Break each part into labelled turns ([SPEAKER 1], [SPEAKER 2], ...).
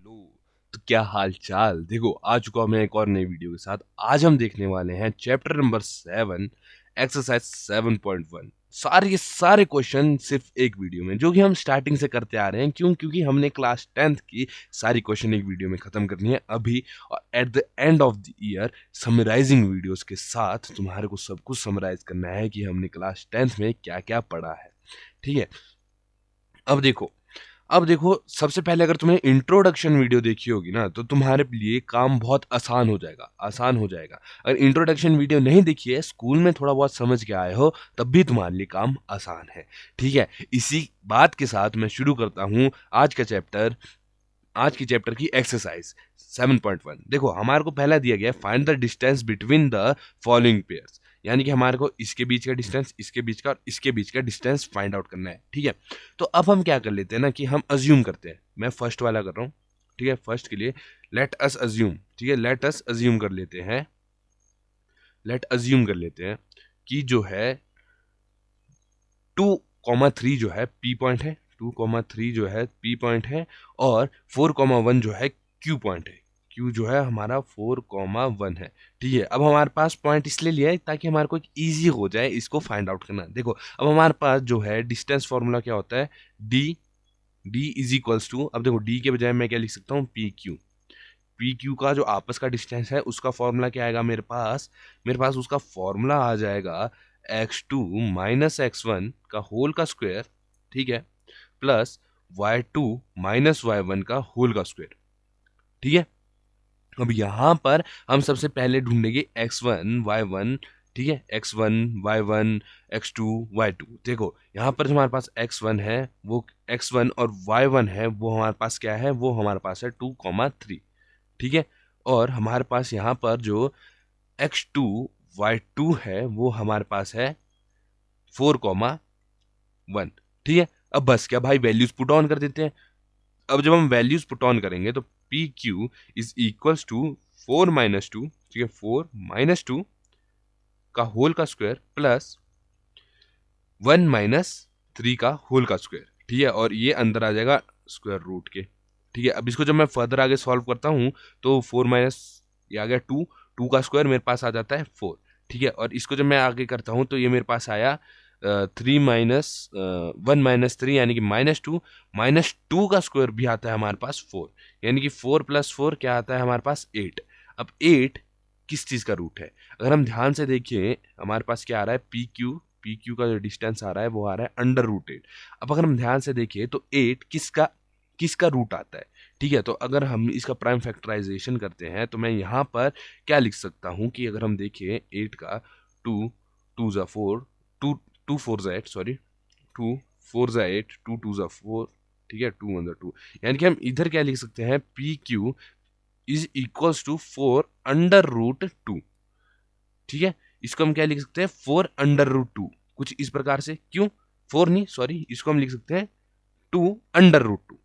[SPEAKER 1] Hello. तो क्या हाल चाल। देखो आ चुका हूं मैं एक और नई वीडियो के साथ। आज हम देखने वाले हैं चैप्टर नंबर 7, एक्सरसाइज 7.1। सारे के सारे क्वेश्चन सिर्फ एक वीडियो में, जो कि हम स्टार्टिंग से करते आ रहे हैं। क्योंकि हमने क्लास 10th की सारी क्वेश्चन एक वीडियो में खत्म करनी है अभी, और at the end of the year summarising videos के साथ तुम्हारे को सब कुछ समराइज करना है कि हमने क्लास 10th में क्या क्या पढ़ा है। ठीक है। अब देखो सबसे पहले अगर तुमने इंट्रोडक्शन वीडियो देखी होगी ना, तो तुम्हारे लिए काम बहुत आसान हो जाएगा। अगर इंट्रोडक्शन वीडियो नहीं देखी है, स्कूल में थोड़ा बहुत समझ के आए हो, तब भी तुम्हारे लिए काम आसान है। ठीक है। इसी बात के साथ मैं शुरू करता हूँ आज की चैप्टर की एक्सरसाइज 7.1। देखो हमारे को पहला दिया गया है, find the distance between the following pairs. यानी कि हमारे को इसके बीच का डिस्टेंस, इसके बीच का और इसके बीच का डिस्टेंस फाइंड आउट करना है। ठीक है। तो अब हम क्या कर लेते हैं ना, कि हम अज्यूम करते हैं। मैं फर्स्ट वाला कर रहा हूँ। ठीक है। फर्स्ट के लिए लेट अस अज्यूम। ठीक है। लेट अज्यूम कर लेते हैं कि जो है 2,3 जो है पी पॉइंट है, 2,3 जो है पी पॉइंट है, और 4,1 जो है क्यू पॉइंट है। क्यू जो है हमारा 4,1 है। ठीक है। अब हमारे पास पॉइंट इसलिए लिया है ताकि हमारे को एक ईजी हो जाए इसको फाइंड आउट करना। देखो अब हमारे पास जो है डिस्टेंस फॉर्मूला क्या होता है, D D is equals to, अब देखो डी के बजाय मैं क्या लिख सकता हूँ, पी क्यू का जो आपस का डिस्टेंस है उसका फॉर्मूला क्या आएगा मेरे पास उसका फॉर्मूला आ जाएगा x2 - x1 का होल का स्क्वायर। ठीक है। प्लस y2 - y1 का होल का स्क्वायर। ठीक है। अब यहां पर हम सबसे पहले ढूंढेंगे x1 y1। ठीक है। x1 y1 x2 y2। देखो यहाँ पर जो हमारे पास x1 है, वो x1 और y1 है, वो हमारे पास क्या है, वो हमारे पास है 2,3। ठीक है। और हमारे पास यहाँ पर जो x2 y2 है, वो हमारे पास है 4,1। ठीक है। अब बस क्या भाई, वैल्यूज पुट ऑन कर देते हैं। अब जब हम वैल्यूज पुट ऑन करेंगे तो P Q is equals to 4 - 2। ठीक है। 4 - 2 का होल का स्क्वायर प्लस 1 - 3 का होल का स्क्वायर। ठीक है। और ये अंदर आ जाएगा स्क्वायर रूट के। ठीक है। अब इसको जब मैं फर्दर आगे सॉल्व करता हूँ, तो 4 माइनस, ये आ गया 2, 2 का स्क्वायर मेरे पास आ जाता है 4। ठीक है। और इसको जब मैं आगे करता हूँ, तो ये मेरे पास आया 1 - 3 यानी कि -2, -2 का स्क्वायर भी आता है हमारे पास 4, यानी कि 4 + 4 क्या आता है हमारे पास 8। अब 8 किस चीज़ का रूट है, अगर हम ध्यान से देखिए हमारे पास क्या आ रहा है, पी क्यू का जो डिस्टेंस आ रहा है वो आ रहा है √8। अब अगर हम ध्यान से देखिए तो 8 किसका किसका रूट आता है। ठीक है। तो अगर हम इसका प्राइम फैक्टराइजेशन करते हैं, तो मैं यहाँ पर क्या लिख सकता हूँ कि अगर हम देखिए 8 का 2 2 ज़ा 4, 2 2 4 ज़ा 8, सॉरी, 2 4 ज़ा 8, 2 2 ज़ा 4। ठीक है। 2 1 ज़ा 2, यानी कि हम इधर क्या लिख सकते हैं, P Q is equals to 4 √2। ठीक है। इसको हम क्या लिख सकते हैं, 4 √2, कुछ इस प्रकार से। क्यों 4 नहीं, सॉरी, इसको हम लिख सकते हैं 2 √2।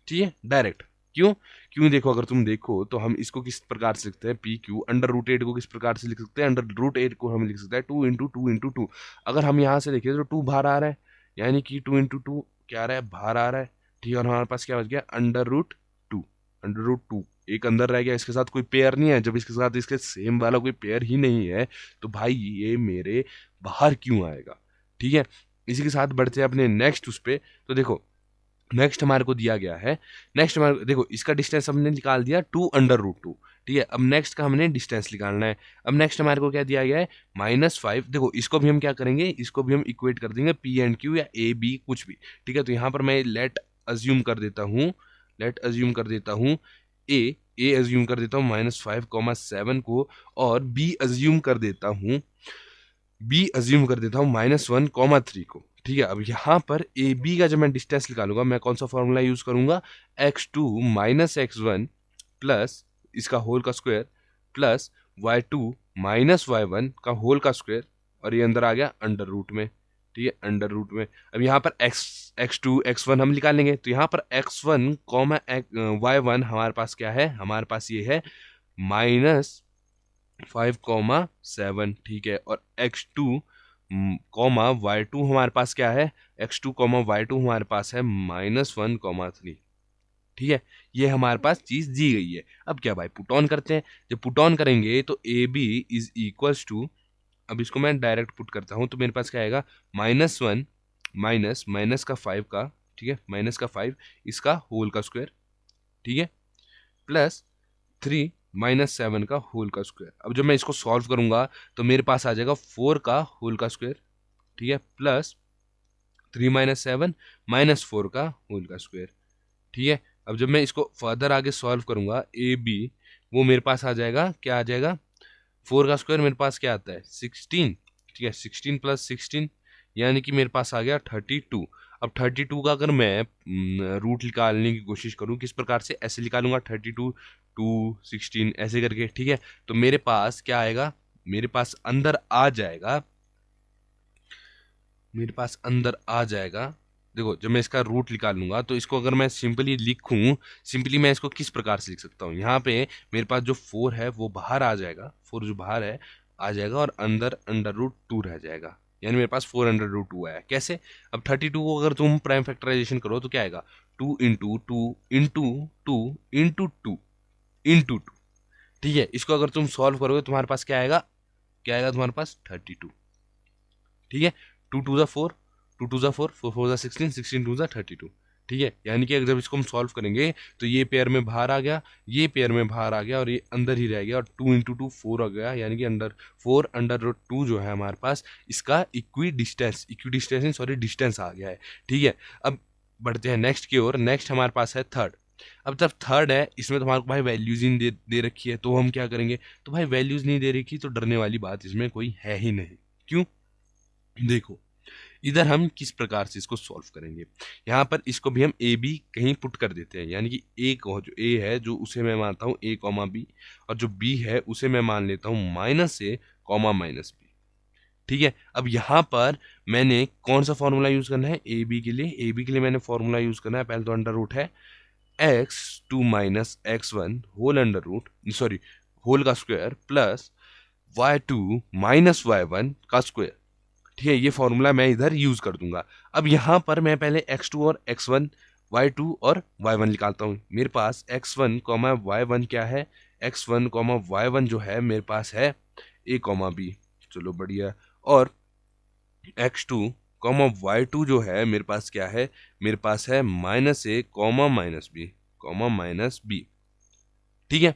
[SPEAKER 1] ठीक है। डायरेक्ट। क्यों क्यों देखो, अगर तुम देखो तो हम इसको किस प्रकार से लिखते हैं, पी क्यू √8 को किस प्रकार से लिख सकते हैं, √8 को हम लिख सकते हैं 2 × 2 × 2। अगर हम यहाँ से देखिए तो 2 बाहर आ रहा है, यानी कि 2 × 2 क्या आ रहा है, बाहर आ रहा है। ठीक है। और हमारे पास क्या बच गया, √2। √2 एक अंदर रह गया, इसके साथ कोई पेयर नहीं है। जब इसके साथ इसके सेम वाला कोई पेयर ही नहीं है, तो भाई ये मेरे बाहर क्यों आएगा। ठीक है। इसी के साथ बढ़ते हैं अपने नेक्स्ट उस पे। तो देखो नेक्स्ट हमारे को दिया गया है, नेक्स्ट हमारे देखो इसका डिस्टेंस हमने निकाल दिया 2 √2। ठीक है। अब नेक्स्ट का हमने डिस्टेंस निकालना है। अब नेक्स्ट हमारे को क्या दिया गया है, -5। देखो इसको भी हम क्या करेंगे, इसको भी हम इक्वेट कर देंगे पी एंड क्यू या ए बी कुछ भी। ठीक है। तो यहाँ पर मैं लेट अज्यूम कर देता हूँ ए ए अज्यूम कर देता हूँ -5,7 को, और बी अज्यूम कर देता हूँ -1,3 को। ठीक है। अब यहाँ पर ए बी का जब मैं डिस्टेंस निकालूंगा, मैं कौन सा फॉर्मूला यूज करूंगा, x2 - x1 प्लस इसका होल का स्क्वायर प्लस y2 - y1 का होल का स्क्वायर, और ये अंदर आ गया अंडर रूट में। ठीक है। अंडर रूट में। अब यहाँ पर x2 x1 हम निकालेंगे, तो यहाँ पर x1 y1 हमारे पास क्या है, हमारे पास ये है -5,7। ठीक है। और x2 y2 हमारे पास क्या है, x2 y2 हमारे पास है -1,3। ठीक है, ये हमारे पास चीज दी गई है। अब क्या भाई, पुट ऑन करते हैं। जब पुट ऑन करेंगे तो A B is equals to, अब इसको मैं डायरेक्ट पुट करता हूं तो मेरे पास क्या आएगा, -1 माइनस माइनस का 5 का, ठीक है, माइनस का 5 इसका होल का स्क्वायर, ठीक है, प्लस 3 -7 का होल का स्क्वायर। अब जब मैं इसको सॉल्व करूंगा तो मेरे पास आ जाएगा 4 का होल का स्क्वायर, ठीक है, प्लस 3 - 7 -4 का होल का स्क्वायर, ठीक है। अब जब मैं इसको फर्दर आगे सॉल्व करूंगा ए बी, वो मेरे पास आ जाएगा, क्या आ जाएगा, 4 का स्क्वायर मेरे पास क्या आता है, 16, ठीक है, 16 + 16 यानी कि मेरे पास आ गया 32। अब 32 का अगर मैं रूट निकालने की कोशिश करूं, किस प्रकार से, ऐसे निकालूंगा 32 2 16 ऐसे करके, ठीक है। तो मेरे पास क्या आएगा, मेरे पास अंदर आ जाएगा, मेरे पास अंदर आ जाएगा, देखो जब मैं इसका रूट निकालूंगा तो इसको अगर मैं सिंपली लिखूं, सिंपली मैं इसको किस प्रकार से लिख सकता हूँ, यहाँ पे मेरे पास जो 4 है वो बाहर आ जाएगा, 4 जो बाहर है आ जाएगा और अंदर √2 रह जाएगा, यानी मेरे पास 4√2 आया। कैसे, अब 32 को अगर तुम प्राइम फैक्टराइजेशन करो तो क्या आएगा, 2 इंटू 2 इंटू 2 इंटू 2 इंटू 2, ठीक है। इसको अगर तुम सॉल्व करोगे तुम्हारे पास क्या आएगा, क्या आएगा तुम्हारे पास 32, ठीक है। 2 2 4, 2 2 4, 4 4 16, 16 2 32, ठीक है। यानी कि अगर जब इसको हम सॉल्व करेंगे तो ये पेयर में बाहर आ गया, ये पेयर में बाहर आ गया और ये अंदर ही रह गया, और 2 इंटू 2 4 आ गया, यानी कि अंडर 4√2 जो है हमारे पास इसका इक्वी डिस्टेंस सॉरी डिस्टेंस आ गया है, ठीक है। अब बढ़ते हैं नेक्स्ट की ओर। नेक्स्ट हमारे पास है थर्ड। अब जब थर्ड है, इसमें तो हमारे को भाई वैल्यूज ही दे रखी है, तो हम क्या करेंगे, तो भाई वैल्यूज नहीं दे रखी तो डरने वाली बात इसमें कोई है ही नहीं। क्यों, देखो इधर हम किस प्रकार से इसको सॉल्व करेंगे, यहाँ पर इसको भी हम ए बी कहीं पुट कर देते हैं, यानी कि ए को, जो ए है जो उसे मैं मानता हूँ a, बी, और जो b है उसे मैं मान लेता हूँ -a, -b, ठीक है। अब यहाँ पर मैंने कौन सा फॉर्मूला यूज करना है, ए बी के लिए, ए बी के लिए मैंने फॉर्मूला यूज करना है, पहले तो अंडर रूट है x2 - x1 whole under root, sorry whole का स्क्वायर, प्लस y2 - y1 का स्क्वायर, ठीक है। ये फॉर्मूला मैं इधर यूज कर दूंगा। अब यहाँ पर मैं पहले x2 और x1, y2 और y1 निकालता हूँ। मेरे पास x1, y1 क्या है, x1, y1 जो है मेरे पास है a, b, चलो बढ़िया, और x2, y2 जो है मेरे पास क्या है, मेरे पास है -a, -b, ठीक है।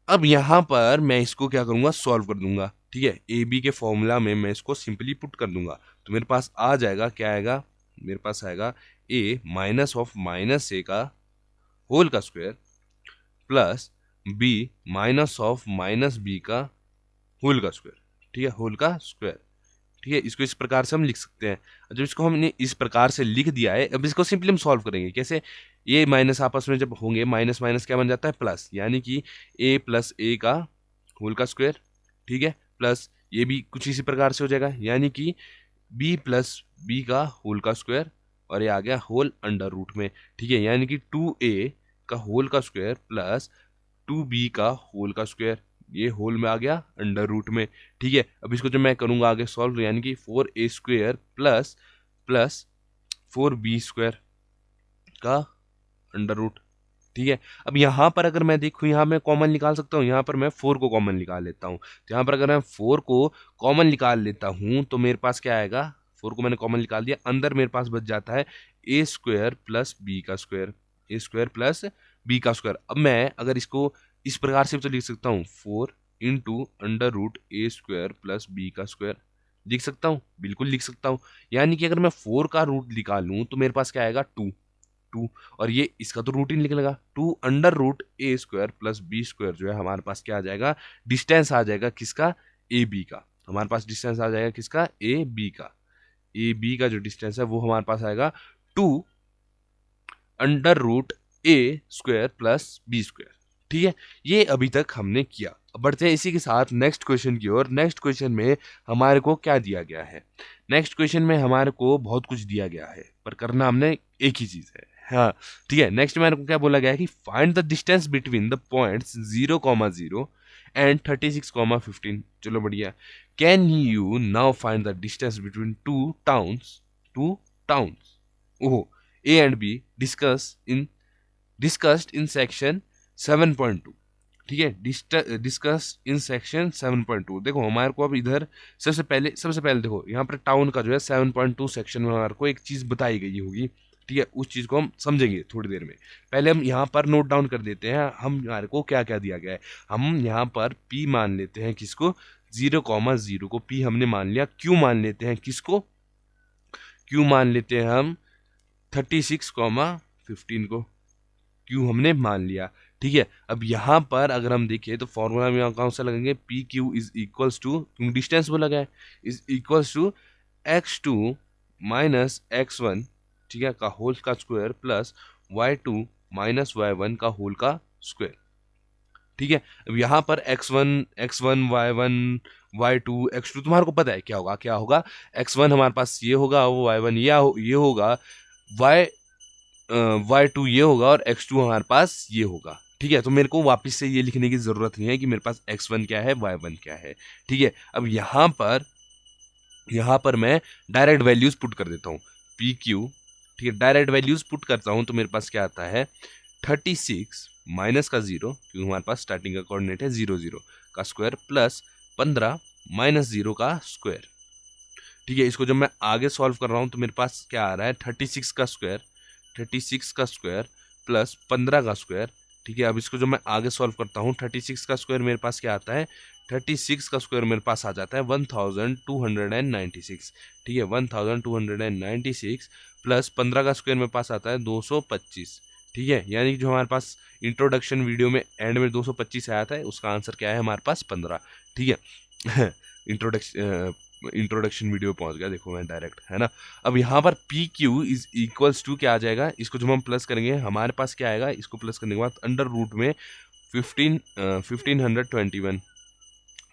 [SPEAKER 1] अब यहाँ पर मैं इसको क्या करूंगा, सॉल्व कर दूंगा, ठीक है। ए बी के फॉर्मूला में मैं इसको सिंपली पुट कर दूंगा, तो मेरे पास आ जाएगा, क्या आएगा, मेरे पास आएगा a -(-a) का होल का स्क्वायर, प्लस b -(-b) का होल का स्क्वायर, ठीक है, होल का स्क्वायर, ठीक है। इसको इस प्रकार से हम लिख सकते हैं। जब इसको हमने इस प्रकार से लिख दिया है, अब इसको सिंपली हम सॉल्व करेंगे कैसे, ये माइनस आपस में जब होंगे, माइनस माइनस क्या बन जाता है, प्लस, यानी कि a + a का होल का स्क्वायर, ठीक है, प्लस ये भी कुछ इसी प्रकार से हो जाएगा, यानी कि b + b का होल का स्क्वायर, और ये आ गया होल अंडर रूट में, ठीक है, यानी कि 2a का होल का स्क्वायर प्लस 2b का होल का स्क्वायर, ये होल में आ गया अंडर रूट में, ठीक है। अब इसको जब मैं करूंगा आगे सॉल्व, यानी कि 4a² प्लस 4b² का अंडर रूट, ठीक है। अब यहाँ पर अगर मैं देखूँ, यहाँ मैं कॉमन निकाल सकता हूँ, यहाँ पर मैं 4 को कॉमन निकाल लेता हूँ, तो यहाँ पर अगर मैं 4 को कॉमन निकाल लेता हूँ तो मेरे पास क्या आएगा, 4 को मैंने कॉमन निकाल दिया, अंदर मेरे पास बच जाता है a² + b का स्क्वायर, a² + b का स्क्वायर। अब मैं अगर इसको इस प्रकार से तो लिख सकता हूँ, 4 इंटू √a² + b का स्क्वायर, लिख सकता हूँ, बिल्कुल लिख सकता हूँ। यानी कि अगर मैं 4 का रूट निकालूं तो मेरे पास क्या आएगा, 2, और ये इसका तो रूट ही निकलेगा, 2√a² + b² जो है हमारे पास क्या आ जाएगा, डिस्टेंस आ जाएगा किसका, ए बी का, हमारे पास डिस्टेंस आ जाएगा किसका, ए बी का, ए बी का जो डिस्टेंस है वो हमारे पास आएगा 2√a² + b², ठीक है। ये अभी तक हमने किया। अब बढ़ते हैं इसी के साथ नेक्स्ट क्वेश्चन की ओर। नेक्स्ट क्वेश्चन में हमारे को क्या दिया गया है, नेक्स्ट क्वेश्चन में हमारे को बहुत कुछ दिया गया है, पर करना हमने एक ही चीज है, हाँ, ठीक है। नेक्स्ट में हमारे को क्या बोला गया है कि find the distance between the points 0,0 and 36,15, चलो बढ़िया। Can you now find the distance between two towns ओहो, A and B discuss in discussed in section 7.2। ठीक है, डिस्कस इन सेक्शन 7.2। देखो हमारे को अब इधर सबसे पहले देखो यहाँ पर टाउन का जो है 7.2 सेक्शन में हमारे को एक चीज बताई गई होगी। ठीक है, उस चीज को हम समझेंगे थोड़ी देर में। पहले हम यहाँ पर नोट डाउन कर देते हैं हम हमारे को क्या क्या दिया गया है। हम यहाँ पर P मान लेते हैं किसको, 0,0 को P हमने मान लिया। Q मान लेते हैं किसको, Q मान लेते हैं हम 36,15 को, Q हमने मान लिया। ठीक है, अब यहाँ पर अगर हम देखें तो फॉर्मूला में कौन सा लगेंगे, P Q is equals to, क्योंकि डिस्टेंस बोला गया है, is equals to x2 minus x1, ठीक है, का होल का square plus y2 minus y1 का होल का स्क्वायर। ठीक है, अब यहाँ पर x1 y1 y2 x2 तुम्हारे को पता है क्या होगा, क्या होगा, x1 हमारे पास ये होगा, वो y1 ये होगा, y2 ये होगा और x2 हमारे पास ये होगा। ठीक है, तो मेरे को वापस से ये लिखने की जरूरत नहीं है कि मेरे पास x1 क्या है y1 क्या है। ठीक है, अब यहाँ पर मैं डायरेक्ट वैल्यूज पुट कर देता हूँ, पी क्यू। ठीक है, डायरेक्ट वैल्यूज पुट करता हूँ तो मेरे पास क्या आता है, 36 माइनस का 0, क्योंकि हमारे पास स्टार्टिंग का कोऑर्डिनेट है 0 0 का स्क्वायर प्लस 15 माइनस 0 का स्क्वायर। ठीक है, इसको जब मैं आगे सॉल्व कर रहा हूँ तो मेरे पास क्या आ रहा है, 36 का स्क्वायर प्लस 15 का स्क्वायर। ठीक है, अब इसको जब मैं आगे सॉल्व करता हूँ 36 का स्क्वायर मेरे पास क्या आता है, 36 का स्क्वायर मेरे पास आ जाता है 1296। ठीक है, 1296 प्लस 15 का स्क्वायर मेरे पास आता है 225। ठीक है, यानी कि जो हमारे पास इंट्रोडक्शन वीडियो में एंड में 225 आया था उसका आंसर क्या है हमारे पास 15। ठीक है इंट्रोडक्शन वीडियो पहुंच गया, देखो मैं डायरेक्ट, है ना। अब यहाँ पर P Q is equals to क्या आ जाएगा, इसको जब हम प्लस करेंगे हमारे पास क्या आएगा, इसको प्लस करने के बाद अंडर रूट में 1521।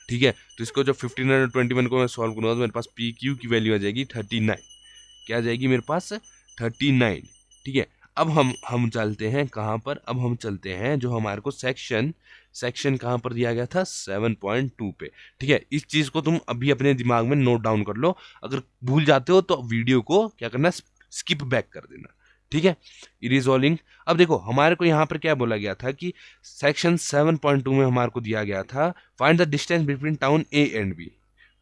[SPEAKER 1] ठीक है, तो इसको जब 1521 को मैं सॉल्व करूँगा तो मेरे पास पी क्यू की वैल्यू आ जाएगी 39। क्या आ जाएगी मेरे पास, 39। ठीक है, अब हम चलते हैं कहाँ पर, अब हम चलते हैं जो हमारे को सेक्शन कहाँ पर दिया गया था, 7.2 पे। ठीक है, इस चीज को तुम अभी अपने दिमाग में नोट डाउन कर लो, अगर भूल जाते हो तो वीडियो को क्या करना, स्किप बैक कर देना। ठीक है, इरेजॉल्विंग। अब देखो हमारे को यहाँ पर क्या बोला गया था कि सेक्शन 7.2 में हमारे को दिया गया था, find the distance between town A and B.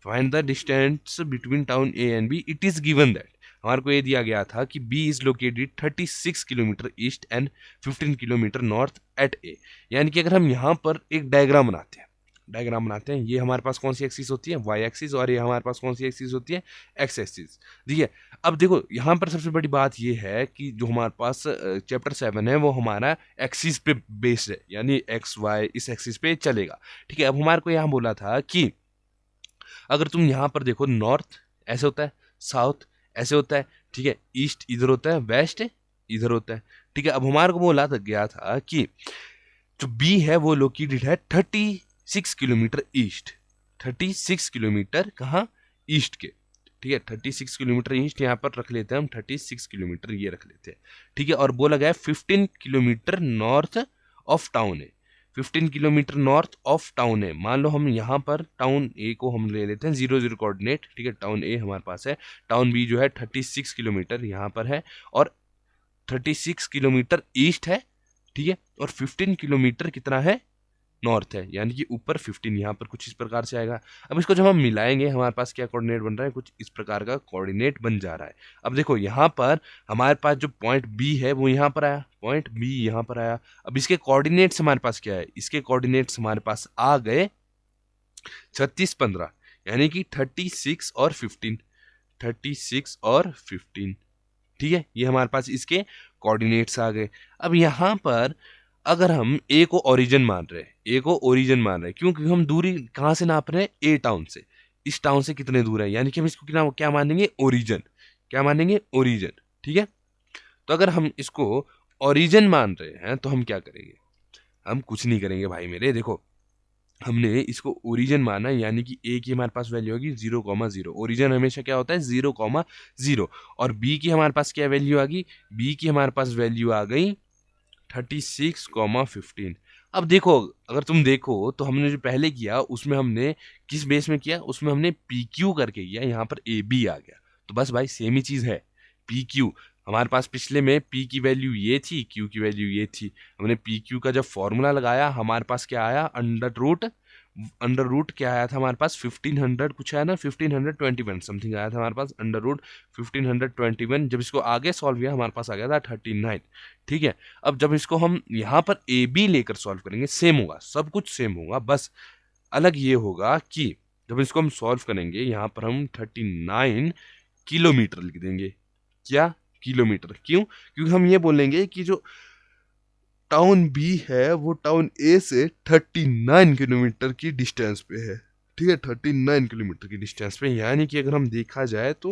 [SPEAKER 1] Find the distance between town A and B, it is given that, हमारे को ये दिया गया था कि B is located 36 kilometre east and 15 kilometre north at A. यानी कि अगर हम यहाँ पर एक डायग्राम बनाते हैं, ये हमारे पास कौन सी एक्सिस होती है, y एक्सिस, और ये हमारे पास कौन सी एक्सिस होती है, x एक्सिस। ठीक है, अब देखो यहाँ पर सबसे बड़ी बात ये है कि जो हमारे पास चैप्टर 7 है वो हमारा एक्सिस पे बेस्ड है, यानी x y इस एक्सिस पे चलेगा। ठीक है, अब हमारे को यहाँ बोला था कि अगर तुम यहाँ पर देखो, नॉर्थ ऐसे होता है, साउथ ऐसे होता है, ठीक है, ईस्ट इधर होता है, वेस्ट इधर होता है। ठीक है, अब हमारे को बोला था गया था कि जो बी है वो लोकेटेड है 36 किलोमीटर ईस्ट, 36 किलोमीटर कहाँ, ईस्ट के। ठीक है, 36 किलोमीटर ईस्ट यहाँ पर रख लेते हैं हम, 36 किलोमीटर ये रख लेते हैं। ठीक है, और बोला गया 15 किलोमीटर नॉर्थ ऑफ टाउन है, 15 किलोमीटर नॉर्थ ऑफ टाउन है। मान लो हम यहाँ पर टाउन ए को हम ले लेते हैं 0 0 कोऑर्डिनेट। ठीक है, टाउन ए हमारे पास है, टाउन बी जो है 36 किलोमीटर यहाँ पर है, और 36 किलोमीटर ईस्ट है। ठीक है, और 15 किलोमीटर कितना है, नॉर्थ है, यानी कि ऊपर 15 यहाँ पर कुछ इस प्रकार से आएगा। अब इसको जब हम मिलाएंगे हमारे पास क्या कोऑर्डिनेट बन रहा है, कुछ इस प्रकार का कोऑर्डिनेट बन जा रहा है। अब देखो यहाँ पर हमारे पास जो पॉइंट बी है वो यहाँ पर आया, पॉइंट बी यहाँ पर आया। अब इसके कोऑर्डिनेट्स हमारे पास क्या है, इसके कोऑर्डिनेट्स हमारे पास आ गए 36 15, यानी कि 36 और 15, 36 और 15। ठीक है, ये हमारे पास इसके कोऑर्डिनेट्स आ गए। अब यहाँ पर अगर हम ए को ओरिजिन मान रहे हैं, क्योंकि हम दूरी कहाँ से नाप रहे हैं, ए टाउन से, इस टाउन से कितने दूर है, यानी कि हम इसको क्या मानेंगे, ओरिजिन। ठीक है, तो अगर हम इसको ओरिजिन मान रहे हैं तो हम क्या करेंगे, हम कुछ नहीं करेंगे भाई मेरे। देखो हमने इसको ओरिजिन माना, यानी कि ए की हमारे पास वैल्यू होगी 0,0। ओरिजिन हमेशा क्या होता है, 0,0। और बी की हमारे पास क्या वैल्यू आ गई, बी की हमारे पास वैल्यू आ गई 36,15। अब देखो अगर तुम देखो तो हमने जो पहले किया उसमें हमने किस बेस में किया, उसमें हमने पी क्यू करके किया, यहाँ पर ए बी आ गया। तो बस भाई सेम ही चीज है, पी क्यू हमारे पास पिछले में P की वैल्यू ये थी, Q की वैल्यू ये थी। हमने PQ का जब फॉर्मूला लगाया हमारे पास क्या आया, अंडर रूट क्या आया था हमारे पास 1500 कुछ आया ना, 1521 समथिंग आया था हमारे पास अंडर रूट 1521। जब इसको आगे सॉल्व किया हमारे पास आ गया था 39। ठीक है, अब जब इसको हम यहाँ पर ए बी लेकर सॉल्व करेंगे सेम होगा, सब कुछ सेम होगा, बस अलग ये होगा कि जब इसको हम सॉल्व करेंगे यहाँ पर हम 39 किलोमीटर लिख देंगे। क्या, किलोमीटर? क्यों? क्योंकि हम ये बोलेंगे कि जो टाउन बी है वो टाउन ए से 39 किलोमीटर की डिस्टेंस पे है। ठीक है, 39 किलोमीटर की डिस्टेंस पे, यानी कि अगर हम देखा जाए तो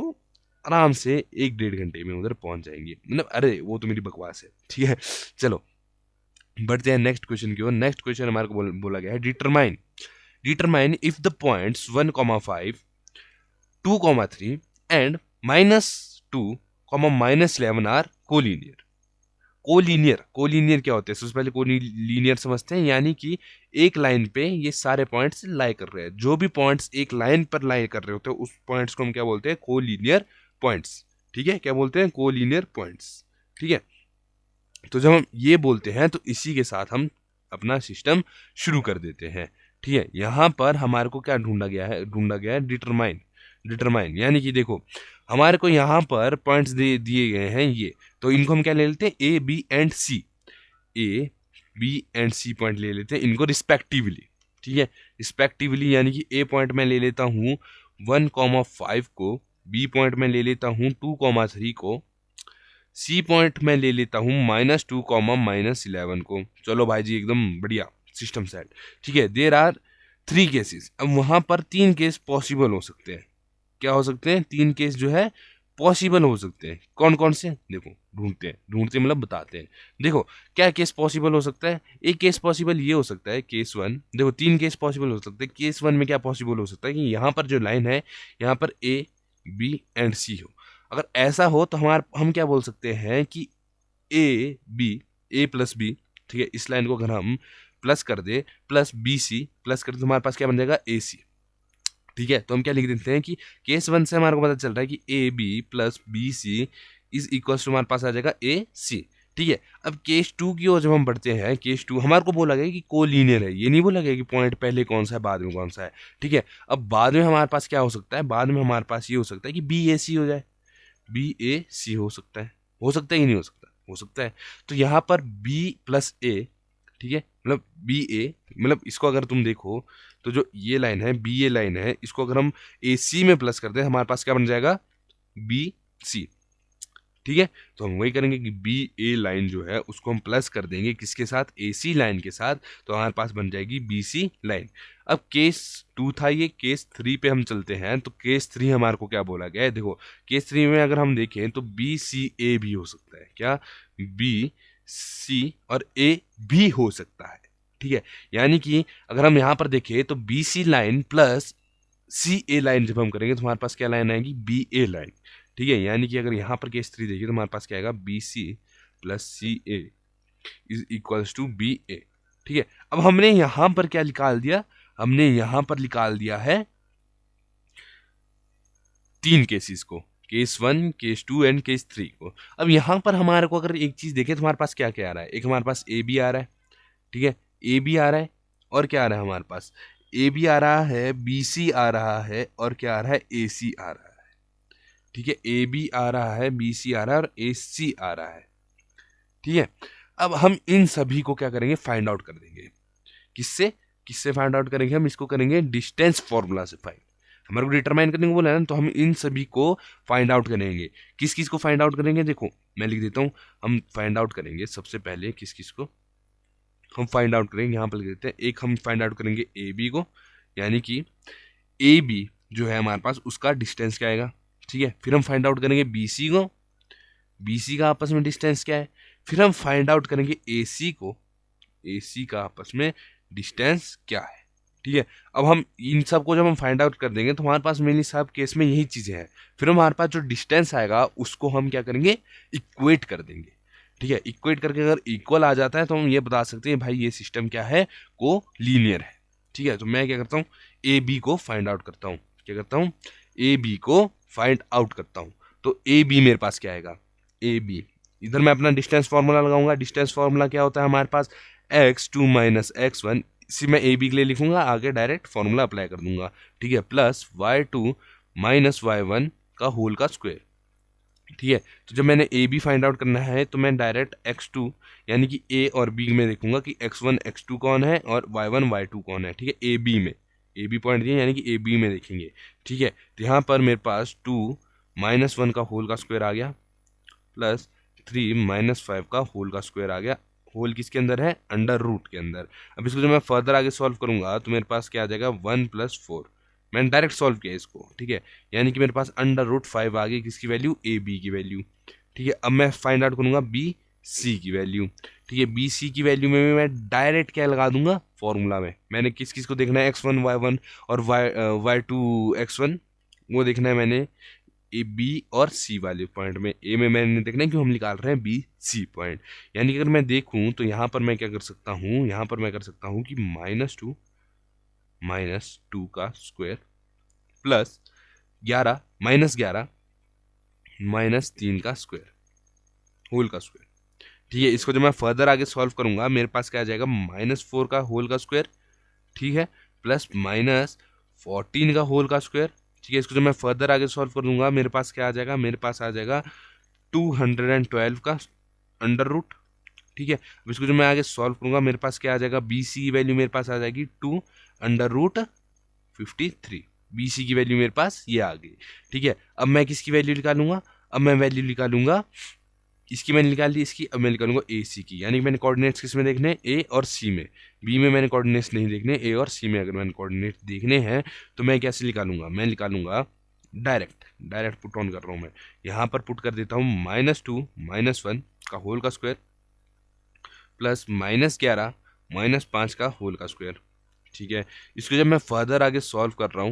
[SPEAKER 1] आराम से 1-1.5 घंटे में उधर पहुंच जाएंगे। मतलब अरे वो तो मेरी बकवास है। ठीक है, चलो बढ़ते हैं नेक्स्ट क्वेश्चन की ओर। नेक्स्ट क्वेश्चन हमारे को बोला गया है determine if the points 1,5, 2,3 and -2, -11 are collinear. Collinear क्या होते हैं? सबसे पहले कोलिनियर समझते हैं, यानी कि एक लाइन पे ये सारे पॉइंट्स लाई कर रहे हैं। जो भी पॉइंट्स एक लाइन पर लाई कर रहे होते हैं उस पॉइंट्स को हम क्या बोलते हैं, कोलिनियर पॉइंट्स। ठीक है, क्या बोलते हैं, कोलिनियर पॉइंट्स। ठीक है, तो जब हम ये बोलते हैं तो इसी के साथ हम अपना सिस्टम शुरू कर देते हैं। ठीक है, यहाँ पर हमारे को क्या ढूंढा गया है डिटरमाइन, यानी कि देखो हमारे को यहाँ पर पॉइंट्स दिए गए हैं ये, तो इनको हम क्या ले लेते हैं, A B and C point ले लेते हैं इनको रिस्पेक्टिवली। ठीक है, रिस्पेक्टिवली यानी कि ए पॉइंट में ले लेता हूँ 1,5 को, बी पॉइंट में ले लेता हूँ 2,3 को, सी पॉइंट में ले लेता हूँ -2, -11 को। चलो भाई जी एकदम बढ़िया, सिस्टम सेट। ठीक है, देयर आर 3 केसेस। अब वहां पर 3 केस पॉसिबल हो सकते हैं। क्या हो सकते हैं? 3 केस जो है पॉसिबल हो सकते हैं। कौन कौन से? देखो ढूंढते मतलब बताते हैं। देखो क्या केस पॉसिबल हो सकता है। एक केस पॉसिबल ये हो सकता है, केस 1। देखो 3 केस पॉसिबल हो सकते हैं। केस 1 में क्या पॉसिबल हो सकता है कि यहाँ पर जो लाइन है यहाँ पर ए बी एंड सी हो। अगर ऐसा हो तो हम क्या बोल सकते हैं कि ए प्लस बी, ठीक है, इस लाइन को अगर हम प्लस कर दे, प्लस बी सी प्लस कर दे तो हमारे पास क्या बन जाएगा, ए सी। ठीक है, तो हम क्या लिख देते हैं कि केस 1 से हमारे को पता चल रहा है कि A B plus B C is equal to हमारे पास आ जाएगा ए सी। ठीक है, अब केस 2 की ओर जब हम बढ़ते हैं, केस 2 हमारे को बोला गया कि कोलिनियर है। ये नहीं बोला गया कि पॉइंट पहले कौन सा है बाद में कौन सा है। ठीक है, अब बाद में हमारे पास क्या हो सकता है, बाद में हमारे पास ये हो सकता है कि बी ए सी हो जाए। बी ए सी हो सकता है, ही नहीं हो सकता, हो सकता है। तो यहाँ पर बी प्लस ए, ठीक है, मतलब बी ए, मतलब इसको अगर तुम देखो तो जो ये लाइन है बी ए लाइन है, इसको अगर हम ए सी में प्लस कर दें हमारे पास क्या बन जाएगा, बी सी। ठीक है, तो हम वही करेंगे कि बी ए लाइन जो है उसको हम प्लस कर देंगे किसके साथ, ए सी लाइन के साथ, तो हमारे पास बन जाएगी बी सी लाइन। अब केस 2 था ये, केस 3 पे हम चलते हैं। तो केस 3 हमारे को क्या बोला गया है, देखो केस 3 में अगर हम देखें तो बी सी ए भी हो सकता है। क्या, बी सी और ए भी हो सकता है। ठीक है, यानी कि अगर हम यहाँ पर देखें तो B C line plus C ए लाइन जब हम करेंगे तो हमारे पास क्या लाइन आएगी, बी ए लाइन। ठीक है, यानी कि अगर यहाँ पर केस 3 देखिए तो हमारे पास क्या आएगा, B C plus C A is equals to B A. ठीक है, अब हमने यहाँ पर क्या निकाल दिया, हमने यहाँ पर निकाल दिया है 3 केसेस को, केस 1, केस 2 एंड केस 3 को। अब यहाँ पर हमारे को अगर एक चीज देखें तो हमारे पास क्या क्या आ रहा है, एक हमारे पास ए बी आ रहा है। ठीक है, ए बी आ रहा है, और क्या आ रहा है हमारे पास, ए बी आ रहा है, बी सी आ रहा है, और क्या आ रहा है, ए सी आ रहा है। ठीक है, ए बी आ रहा है, बी सी आ रहा है और ए सी आ रहा है। ठीक है, अब हम इन सभी को क्या करेंगे, फाइंड आउट कर देंगे। किससे किससे फाइंड आउट करेंगे, हम इसको करेंगे डिस्टेंस फॉर्मूला से फाइंड। हमारे को डिटरमाइन करने को बोला है ना, तो हम इन सभी को फाइंड आउट करेंगे। किस किस को फाइंड आउट करेंगे, देखो मैं लिख देता हूँ। हम फाइंड आउट करेंगे सबसे पहले किस किस को हम फाइंड आउट करेंगे, यहाँ पर लिख देते हैं। एक हम फाइंड आउट करेंगे ए बी को, यानी कि ए बी जो है हमारे पास उसका डिस्टेंस क्या आएगा। ठीक है, फिर हम फाइंड आउट करेंगे बी सी को, बी सी का आपस में डिस्टेंस क्या है। फिर हम फाइंड आउट करेंगे ए सी को, ए सी का आपस में डिस्टेंस क्या है। ठीक है, अब हम इन सब को जब हम फाइंड आउट कर देंगे तो हमारे पास मेनली सब केस में यही चीजें हैं। फिर हमारे पास जो डिस्टेंस आएगा उसको हम क्या करेंगे, इक्वेट कर देंगे। ठीक है, इक्वेट करके अगर इक्वल आ जाता है तो हम ये बता सकते हैं भाई ये सिस्टम क्या है, को लीनियर है। ठीक है, तो मैं क्या करता हूँ, ए बी को फाइंड आउट करता हूँ। क्या करता हूँ, ए बी को फाइंड आउट करता हूँ। तो ए बी मेरे पास क्या आएगा, ए बी। इधर मैं अपना डिस्टेंस फार्मूला लगाऊंगा। डिस्टेंस फार्मूला क्या होता है हमारे पास, x2 माइनस x1, इसी में ए बी के लिए लिखूंगा, आगे डायरेक्ट फार्मूला अप्लाई कर दूंगा, ठीक है, प्लस y2 माइनस y1 का होल का स्क्वायर, ठीक है। तो जब मैंने ए बी फाइंड आउट करना है तो मैं डायरेक्ट x2 यानी कि ए और बी में देखूंगा कि x1 x2 कौन है और y1 y2 कौन है, ठीक है, ए बी में, ए बी पॉइंट दिए यानी कि ए बी में देखेंगे, ठीक है। तो यहाँ पर मेरे पास 2 माइनस 1 का होल का स्क्वायर आ गया, प्लस 3 माइनस 5 का होल का स्क्वायर आ गया। होल किसके अंदर है, अंडर रूट के अंदर। अब इसको जब मैं फर्दर आगे सॉल्व करूंगा तो मेरे पास क्या आ जाएगा, 1 प्लस 4। मैंने डायरेक्ट सॉल्व किया इसको, ठीक है, यानी कि मेरे पास अंडर रूट 5 आ गई, किसकी वैल्यू, ए बी की वैल्यू, ठीक है। अब मैं फाइंड आउट करूंगा बी सी की वैल्यू, ठीक है। बी सी की वैल्यू में भी मैं डायरेक्ट क्या लगा दूंगा, फॉर्मूला में। मैंने किस किस को देखना है, x1 y1 और y2 x1, वो देखना है मैंने ए बी और सी वाले पॉइंट में। ए में मैंने देखना है कि हम निकाल रहे हैं बी सी पॉइंट, यानी कि अगर मैं देखूं तो यहाँ पर मैं क्या कर सकता हूँ, यहाँ पर मैं कर सकता हूँ कि -2 का स्क्वायर प्लस 11 -11 -3 का स्क्वायर, होल का स्क्वायर, ठीक है। इसको जब मैं फर्दर आगे सॉल्व करूंगा मेरे पास क्या आ जाएगा, -4 का होल का स्क्वायर, ठीक है, प्लस -14 का होल का स्क्वायर, ठीक है। इसको जब मैं फर्दर आगे सॉल्व कर दूंगा मेरे पास क्या आ जाएगा, मेरे पास आ जाएगा 212 का अंडर रूट, ठीक है। अब इसको जब मैं आगे सॉल्व करूंगा मेरे पास क्या आ जाएगा, बी सी की वैल्यू मेरे पास आ जाएगी 2 अंडर रूट 53। बी सी की वैल्यू मेरे पास ये आ गई, ठीक है। अब मैं किसकी वैल्यू निकालूंगा, अब मैं वैल्यू निकालूंगा, इसकी मैंने निकाल ली, इसकी अब मैं निकालूंगा ए सी की, यानी कि मैंने कोऑर्डिनेट्स किस में देखने, ए और सी में। बी में मैंने कोऑर्डिनेट्स नहीं देखने, ए और सी में अगर मैंने कोऑर्डिनेट देखने हैं तो मैं कैसे निकालूंगा, मैं निकालूंगा डायरेक्ट पुट ऑन कर रहा हूँ मैं, यहाँ पर पुट कर देता हूँ -2 -1 का होल का स्क्वायर प्लस -11 -5 का होल का स्क्वायर, ठीक है। इसको जब मैं फर्दर आगे सॉल्व कर रहा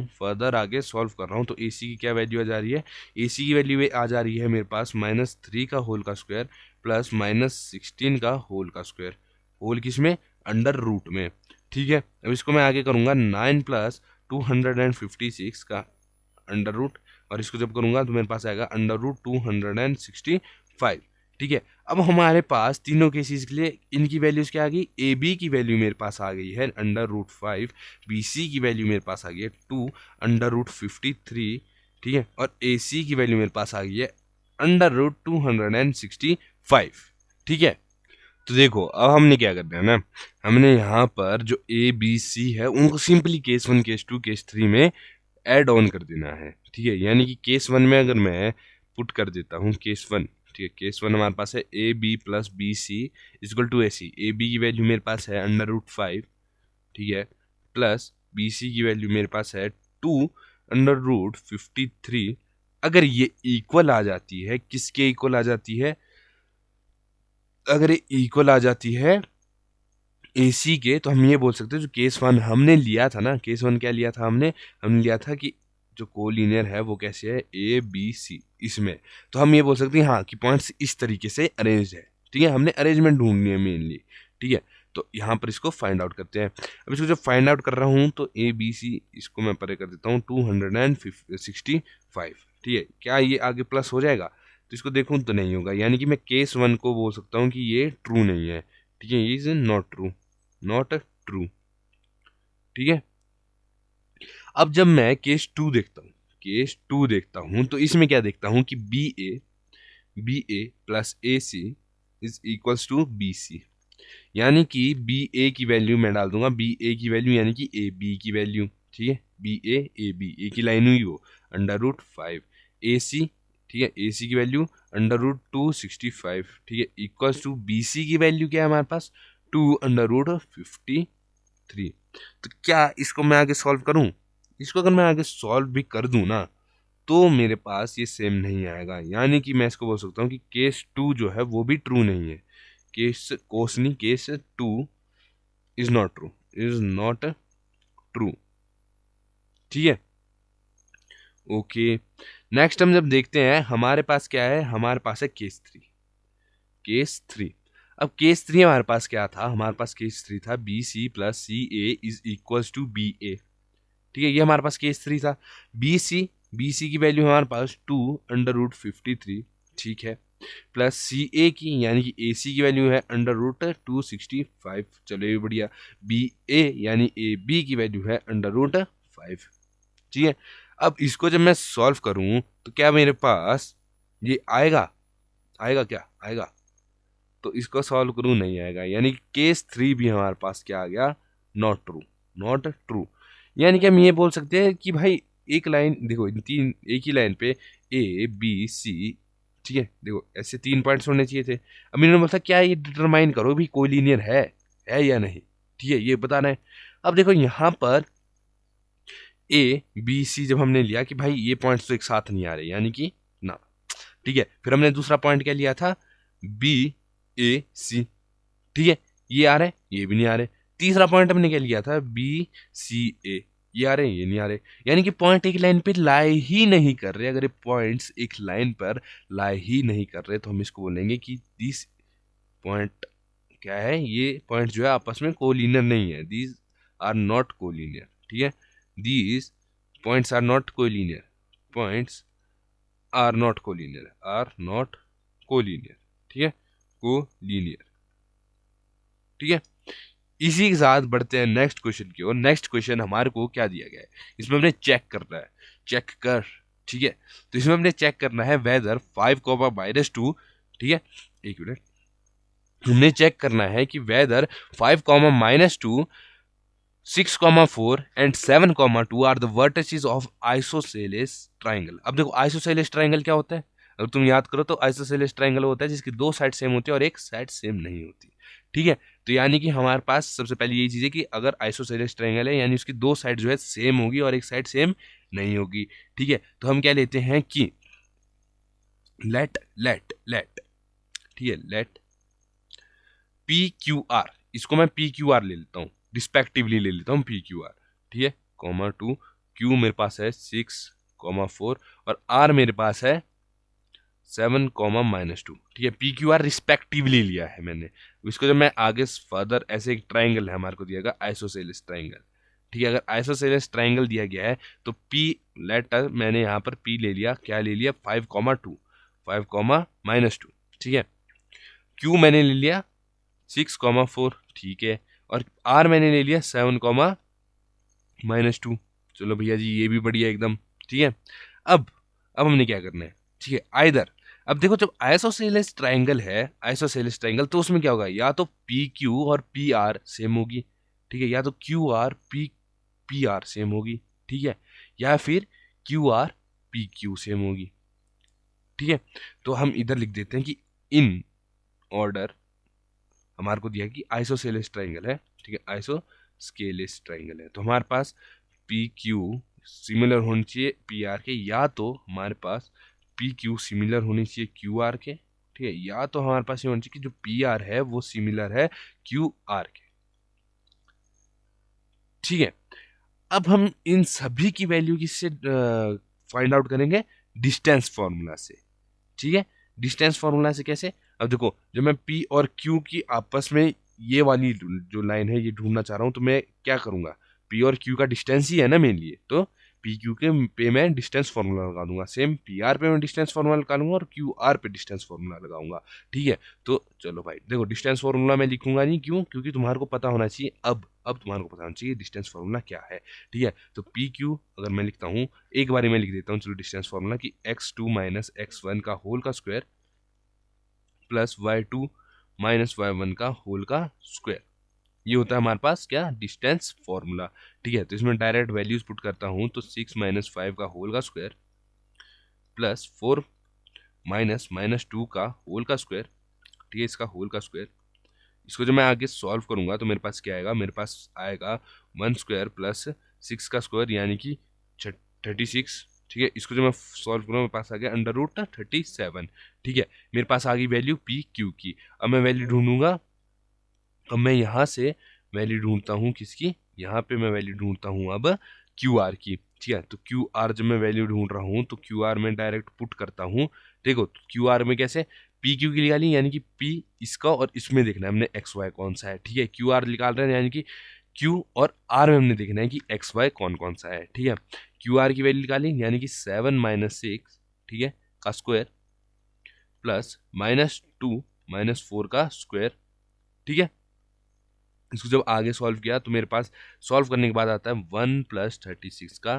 [SPEAKER 1] हूँ तो ए सी की क्या वैल्यू आ जा रही है, ए सी की वैल्यू आ जा रही है मेरे पास -3 का होल का स्क्वायर प्लस -16 का होल का स्क्वायर, होल किस में, अंडर रूट में, ठीक है। अब इसको मैं आगे करूँगा 9 प्लस 256 का अंडर रूट, और इसको जब करूँगा तो मेरे पास आएगा अंडर रूट 265, ठीक है। अब हमारे पास तीनों केसेस के लिए इनकी वैल्यूज क्या आ गई, ए बी की वैल्यू मेरे पास आ गई है अंडर रूट 5, बी सी की वैल्यू मेरे पास आ गई है 2 अंडर रूट 53, ठीक है, और ए सी की वैल्यू मेरे पास आ गई है अंडर रूट 265, ठीक है। तो देखो अब हमने क्या करना है ना, हमने यहाँ पर जो ए बी सी है उनको सिंपली केस 1 केस 2 केस 3 में ऐड ऑन कर देना है, ठीक है। यानी कि केस 1 में अगर मैं पुट कर देता हूँ केस 1, ठीक है, केस 1 हमारे पास है A B plus B C equal to A C. A B की वैल्यू मेरे पास है अंडर रूट 5, ठीक है, प्लस बी सी की वैल्यू मेरे पास है 2 अंडर रूट 53। अगर ये इक्वल आ जाती है, किसके इक्वल आ जाती है, अगर ये इक्वल आ जाती है एसी के, तो हम ये बोल सकते हैं जो केस 1 हमने लिया था ना, केस 1 क्या लिया था हमने लिया था कि जो कोलिनियर है वो कैसे है, ए बी सी, इसमें। तो हम ये बोल सकते हैं हाँ कि पॉइंट्स इस तरीके से अरेंज है, ठीक है। हमने अरेंजमेंट ढूंढनी है मेनली, ठीक है। तो यहाँ पर इसको फाइंड आउट करते हैं। अब इसको जब फाइंड आउट कर रहा हूँ तो ए बी सी इसको मैं परे कर देता हूँ 265, ठीक है। क्या ये आगे प्लस हो जाएगा, तो इसको देखूँ तो नहीं होगा, यानी कि मैं केस 1 को बोल सकता हूँ कि ये ट्रू नहीं है, ठीक है, इज नॉट ट्रू, ठीक है। अब जब मैं केस 2 देखता हूं तो इसमें क्या देखता हूं कि B A plus A C is equals to B C, यानी कि बी ए की वैल्यू मैं डाल दूंगा, बी ए की वैल्यू यानी कि ए बी की वैल्यू, ठीक है, बी ए बी ए की लाइन हुई वो अंडर रूट 5, ए सी, ठीक है, ए सी की वैल्यू अंडर रूट 265, ठीक है, इक्वल्स टू बी सी की वैल्यू क्या है हमारे पास 2 अंडर रूट 53। तो क्या इसको मैं आगे सॉल्व करूं, इसको अगर मैं आगे सॉल्व भी कर दूं ना तो मेरे पास ये सेम नहीं आएगा, यानी कि मैं इसको बोल सकता हूँ कि केस 2 जो है वो भी ट्रू नहीं है, केस 2 इज नॉट ट्रू, ठीक है। ओके, नेक्स्ट हम जब देखते हैं हमारे पास क्या है, हमारे पास है केस 3। अब केस 3 हमारे पास क्या था, हमारे पास केस 3 था B C plus C A is equals to B A, ठीक है, ये हमारे पास केस 3 था। बी सी की वैल्यू हमारे पास 2 अंडर रूट 53, ठीक है। प्लस सी ए की यानी कि ए सी की वैल्यू है √265। चलो ये भी बढ़िया। बी ए यानी ए बी की वैल्यू है √5। ठीक है, अब इसको जब मैं सॉल्व करूं तो क्या मेरे पास ये आएगा? आएगा क्या? आएगा? तो इसको सॉल्व करूं, नहीं आएगा। यानी केस 3 भी हमारे पास क्या आ गया? Not true. नॉट ट्रू यानी कि हम ये बोल सकते हैं कि भाई एक लाइन देखो, इन तीन एक ही लाइन पे ए बी सी, ठीक है, देखो ऐसे 3 पॉइंट्स होने चाहिए थे। अब इन्होंने बोला क्या ये डिटरमाइन करो भी कोई लीनियर है या नहीं। ठीक है, ये बताना है। अब देखो यहाँ पर ए बी सी जब हमने लिया कि भाई ये पॉइंट्स तो एक साथ नहीं आ रहे, यानी कि ना। ठीक है, फिर हमने दूसरा पॉइंट क्या लिया था? बी ए सी। ठीक है, ये आ रहे हैं, ये भी नहीं आ रहे। तीसरा पॉइंट हमने क्या लिया था? बी सी ए। ये आ रहे हैं, ये नहीं आ रहे। यानी कि पॉइंट एक लाइन पे लाए ही नहीं कर रहे। अगर ये पॉइंट्स एक लाइन पर लाए ही नहीं कर रहे तो हम इसको बोलेंगे कि दिस पॉइंट क्या है? ये पॉइंट जो है आपस में कोलिनियर नहीं है। These are not collinear. ठीक है, these points are not collinear. Points are not collinear, are not collinear. ठीक है, कोलिनियर। ठीक है, इसी के साथ बढ़ते हैं नेक्स्ट क्वेश्चन की ओर। नेक्स्ट क्वेश्चन हमारे को क्या दिया गया है? इसमें हमने चेक करना है। चेक कर। ठीक है, तो इसमें हमने चेक करना है वेदर 5, -2। ठीक है, एक मिनट। हमने चेक करना है कि whether 5, -2, 6, 4 and 7, 2 are the vertices of isosceles triangle. अब देखो आइसोसेलेस ट्राइंगल क्या होता है? अगर तुम याद करो तो आइसोसेलेस ट्राइंगल होता है जिसकी 2 साइड सेम होती है और एक साइड सेम नहीं होती। ठीक है, तो यानी कि हमारे पास सबसे पहले यही चीज है कि अगर आइसोसेलेस ट्राइंगल है यानी उसकी 2 साइड जो है सेम होगी और एक साइड सेम नहीं होगी। ठीक है, तो हम क्या लेते हैं कि लेट लेट लेट ठीक है, लेट पी क्यू आर, इसको मैं पी क्यू आर ले लेता हूँ, रिस्पेक्टिवली ले लेता हूँ पी क्यू आर। ठीक है, (2) क्यू मेरे पास है 6, 4 और आर मेरे पास है 7, -2। ठीक है, पी क्यू आर रिस्पेक्टिवली लिया है मैंने। इसको जब मैं आगे फर्दर ऐसे एक ट्राइंगल है हमारे को दिया गया आइसोसेलेस ट्राइंगल। ठीक है, अगर आइसोसेलेस ट्राइंगल दिया गया है तो पी लेटर मैंने यहाँ पर पी ले लिया, क्या ले लिया? 5, 2, 5, -2। ठीक है, क्यू मैंने ले लिया 6, 4। ठीक है, और आर मैंने ले लिया 7, -2। चलो भैया जी, ये भी बढ़िया एकदम। ठीक है, अब हमने क्या करना है? ठीक है, आइदर अब देखो जब आइसोसेलेस ट्राइंगल है, आइसोसेलेस ट्राइंगल, तो उसमें क्या होगा? या तो पी क्यू और पी आर सेम होगी। ठीक है, या तो Q R P P R same होगी। ठीक है, या फिर Q R P Q same होगी। ठीक है, तो हम इधर लिख देते हैं कि इन ऑर्डर हमारे को दिया कि आइसोसेलेस ट्राइंगल है। ठीक है, आइसोस्केलेस ट्राइंगल है, तो हमारे पास पी क्यू सिमिलर होनी चाहिए पी आर के, या तो हमारे पास पी क्यू सिमिलर होनी चाहिए क्यू आर के। ठीक है, या तो हमारे पास ये होनी चाहिए कि जो पी आर है वो सिमिलर है क्यू आर के। ठीक है, अब हम इन सभी की वैल्यू किससे फाइंड आउट करेंगे? डिस्टेंस फॉर्मूला से। ठीक है, डिस्टेंस फॉर्मूला से कैसे? अब देखो जब मैं P और Q की आपस में ये वाली जो लाइन है ये ढूंढना चाह रहा हूं, तो मैं क्या करूंगा? P और Q का डिस्टेंस ही है ना मेन लिए, तो पी क्यू के पे मैं डिस्टेंस फॉर्मूला लगा दूंगा। सेम पी आर पे मैं डिस्टेंस फॉर्मूला लगा लूंगा और क्यू आर पे डिस्टेंस फॉर्मूला लगाऊंगा। ठीक है, तो चलो भाई देखो डिस्टेंस फॉर्मूला मैं लिखूंगा नहीं, क्यों? क्योंकि तुम्हारे को पता होना चाहिए, अब तुम्हारे को पता होना चाहिए डिस्टेंस फॉर्मूला क्या है। ठीक है, तो पी क्यू अगर मैं लिखता हूँ, एक बारी मैं लिख देता हूँ चलो डिस्टेंस फॉर्मूला की x2 - x1 का होल का स्क्वायर प्लस y2 - y1 का होल का स्क्वायर। ये होता है हमारे पास क्या? Distance formula. ठीक है, तो इसमें डायरेक्ट वैल्यूज पुट करता हूँ तो 6 - 5 का होल का स्क्वायर प्लस 4 -2 का होल का स्क्वायर। ठीक है, इसका होल का स्क्वायर। इसको जब मैं आगे सॉल्व करूंगा तो मेरे पास क्या आएगा? मेरे पास आएगा 1 स्क्वायर प्लस 6 का स्क्वायर यानी कि 36। ठीक है, इसको जब मैं सॉल्व करूँगा मेरे पास आ गया √37। ठीक है, मेरे पास आ गई वैल्यू पी क्यू की। अब मैं वैल्यू ढूंढूंगा, अब मैं यहाँ से वैल्यू ढूंढता हूँ किसकी? यहाँ पे मैं वैल्यू ढूंढता हूँ अब क्यू आर की। ठीक है, तो क्यू आर जब मैं वैल्यू ढूंढ रहा हूँ तो क्यू आर में डायरेक्ट पुट करता हूँ। देखो क्यू आर में कैसे? पी क्यू की निकाली यानी कि पी इसका और इसमें देखना है हमने एक्स वाई कौन सा है। ठीक है, क्यू आर निकाल रहे हैं यानी कि क्यू और आर में हमने देखना है कि एक्स वाई कौन कौन सा है। ठीक है, क्यू आर की वैल्यू निकाली यानी कि 7 - 6, ठीक है, का स्क्वायर प्लस -2 - 4 का स्क्वायर। ठीक है, इसको जब आगे सॉल्व किया तो मेरे पास सॉल्व करने के बाद आता है 1 + 36 का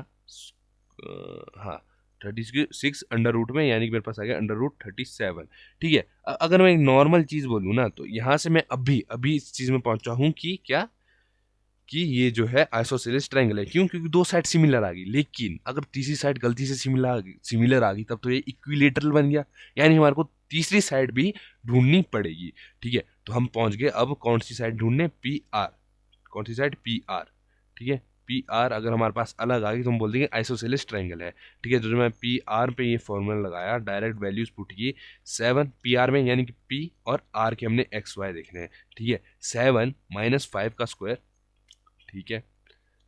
[SPEAKER 1] हाँ 36 अंडर रूट में, यानी कि मेरे पास आ गया √37। ठीक है, अगर मैं एक नॉर्मल चीज बोलूँ ना, तो यहाँ से मैं अभी अभी इस चीज में पहुंचा हूँ कि क्या, कि ये जो है आइसोसेलेस ट्रायंगल है। क्यों? क्योंकि दो साइड सिमिलर आ गई, लेकिन अगर तीसरी साइड गलती से सिमिलर आ गई तब तो ये इक्विलेटरल बन गया, यानी हमारे को तीसरी साइड भी ढूंढनी पड़ेगी। ठीक है, तो हम पहुंच गए अब कौन सी साइड ढूंढने, पी आर। कौन सी साइड, पी आर। ठीक है, पी आर अगर हमारे पास अलग आ गई तो हम बोल देंगे आइसोसेलेस ट्रायंगल है। ठीक है, तो जो मैं पी आर पे ये फॉर्मूला लगाया, डायरेक्ट वैल्यूज पुट की 7 पी आर में, यानी कि पी और आर के हमने एक्स वाई देखने हैं। ठीक है, 7 - 5 का स्क्वायर। ठीक है,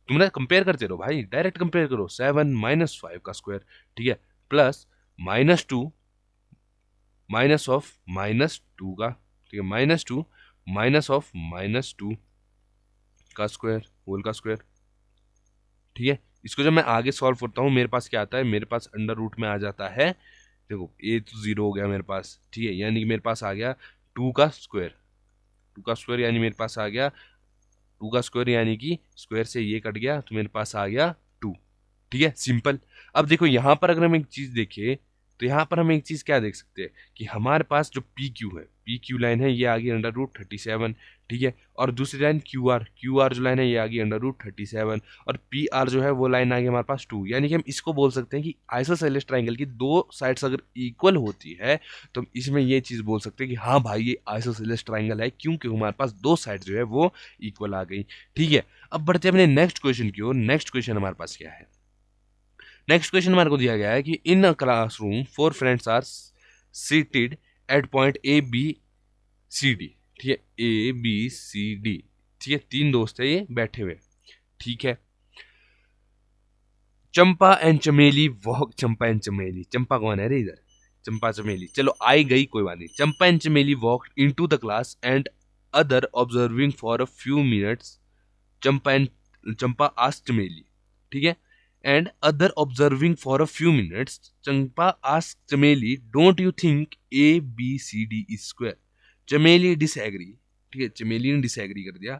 [SPEAKER 1] तुमने कंपेयर करते रहो भाई, डायरेक्ट कंपेयर करो, 7 - 5 का स्क्वायर। ठीक है, प्लस -2 माइनस ऑफ -2 का। ठीक है, -2 माइनस ऑफ -2 का स्क्वायर, होल का स्क्वायर। ठीक है, इसको जब मैं आगे सॉल्व करता हूँ मेरे पास क्या आता है, मेरे पास अंडर रूट में आ जाता है, देखो ए तो 0 हो गया मेरे पास। ठीक है, यानी कि मेरे पास आ गया 2 का स्क्वायर। 2 का स्क्वायर यानी मेरे पास आ गया 2 का स्क्वायर, यानी कि स्क्वायर से ये कट गया तो मेरे पास आ गया 2। ठीक है, सिंपल। अब देखो यहाँ पर अगर हम एक चीज देखें तो यहाँ पर हम एक चीज क्या देख सकते हैं कि हमारे पास जो पी क्यू है, पी क्यू लाइन है, ये आ गई √37। ठीक है, और दूसरी लाइन क्यू आर जो लाइन है ये आ गई √37, और पी आर जो है वो लाइन आ गई हमारे पास 2। यानी कि हम इसको बोल सकते हैं कि आइसोसेलेस ट्राइंगल की दो साइड्स अगर इक्वल होती है तो हम इसमें ये चीज बोल सकते हैं कि हाँ भाई ये आइसोसेलेस ट्राइंगल है, क्योंकि हमारे पास दो साइड जो है वो इक्वल आ गई। ठीक है, अब बढ़ते हैं अपने नेक्स्ट क्वेश्चन की ओर। नेक्स्ट क्वेश्चन हमारे पास क्या है, नेक्स्ट क्वेश्चन हमारे को दिया गया है कि in a classroom 4 friends are seated at point A B C D. ठीक है, ए बी सी डी। ठीक है, तीन दोस्त है ये बैठे हुए। ठीक है, चंपा एंड चमेली वॉक, चंपा एंड चमेली, चंपा कौन है रे इधर, चंपा चमेली, चलो आई गई कोई बात नहीं। चंपा एंड चमेली walk into the class and other observing for a few minutes. Champa asked चमेली। ठीक है, and other observing for a few minutes, Champa asked Chameli, "Don't you think A B C D is square?" Chameli disagree। ठीक है, चमेली ने disagree कर दिया।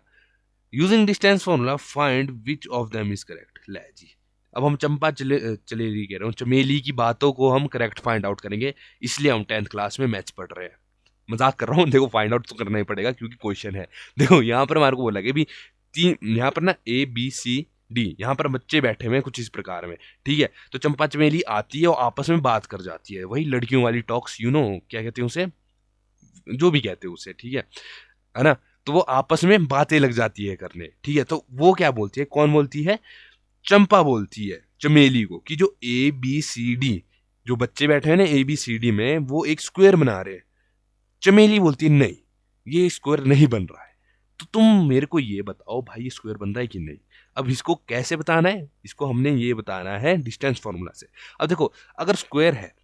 [SPEAKER 1] Using distance formula find which of them is correct. ले जी, अब हम चंपा चलेली कह रहा हूँ, चमेली की बातों को हम करेक्ट फाइंड आउट करेंगे, इसलिए हम 10th क्लास में मैथ्स पढ़ रहे हैं। मजाक कर रहा हूँ, देखो फाइंड आउट तो करना ही पड़ेगा क्योंकि क्वेश्चन है। देखो यहाँ पर हमारे को बोला कि भी तीन, यहाँ पर ना ए बी सी डी, यहाँ पर बच्चे बैठे हुए हैं कुछ इस प्रकार में। ठीक है, तो चंपा चमेली आती है और आपस में बात कर जाती है, वही लड़कियों वाली टॉक्स, यू नो क्या कहते हैं उसे, जो भी कहते हैं उसे। ठीक है ना, तो वो आपस में बातें लग जाती है करने। ठीक है, तो वो क्या बोलती है, कौन बोलती है, चंपा बोलती है चमेली को कि जो ए बी सी डी, जो बच्चे बैठे हैं ना ए बी सी डी में, वो एक स्क्वायर बना रहे हैं। चमेली बोलती है नहीं, ये स्क्वायर नहीं बन रहा है, तो तुम मेरे को ये बताओ भाई ये स्क्वायर बन रहा है कि नहीं। अब इसको कैसे बताना है, इसको हमने ये बताना है डिस्टेंस फॉर्मूला से। अब देखो अगर स्क्वायर है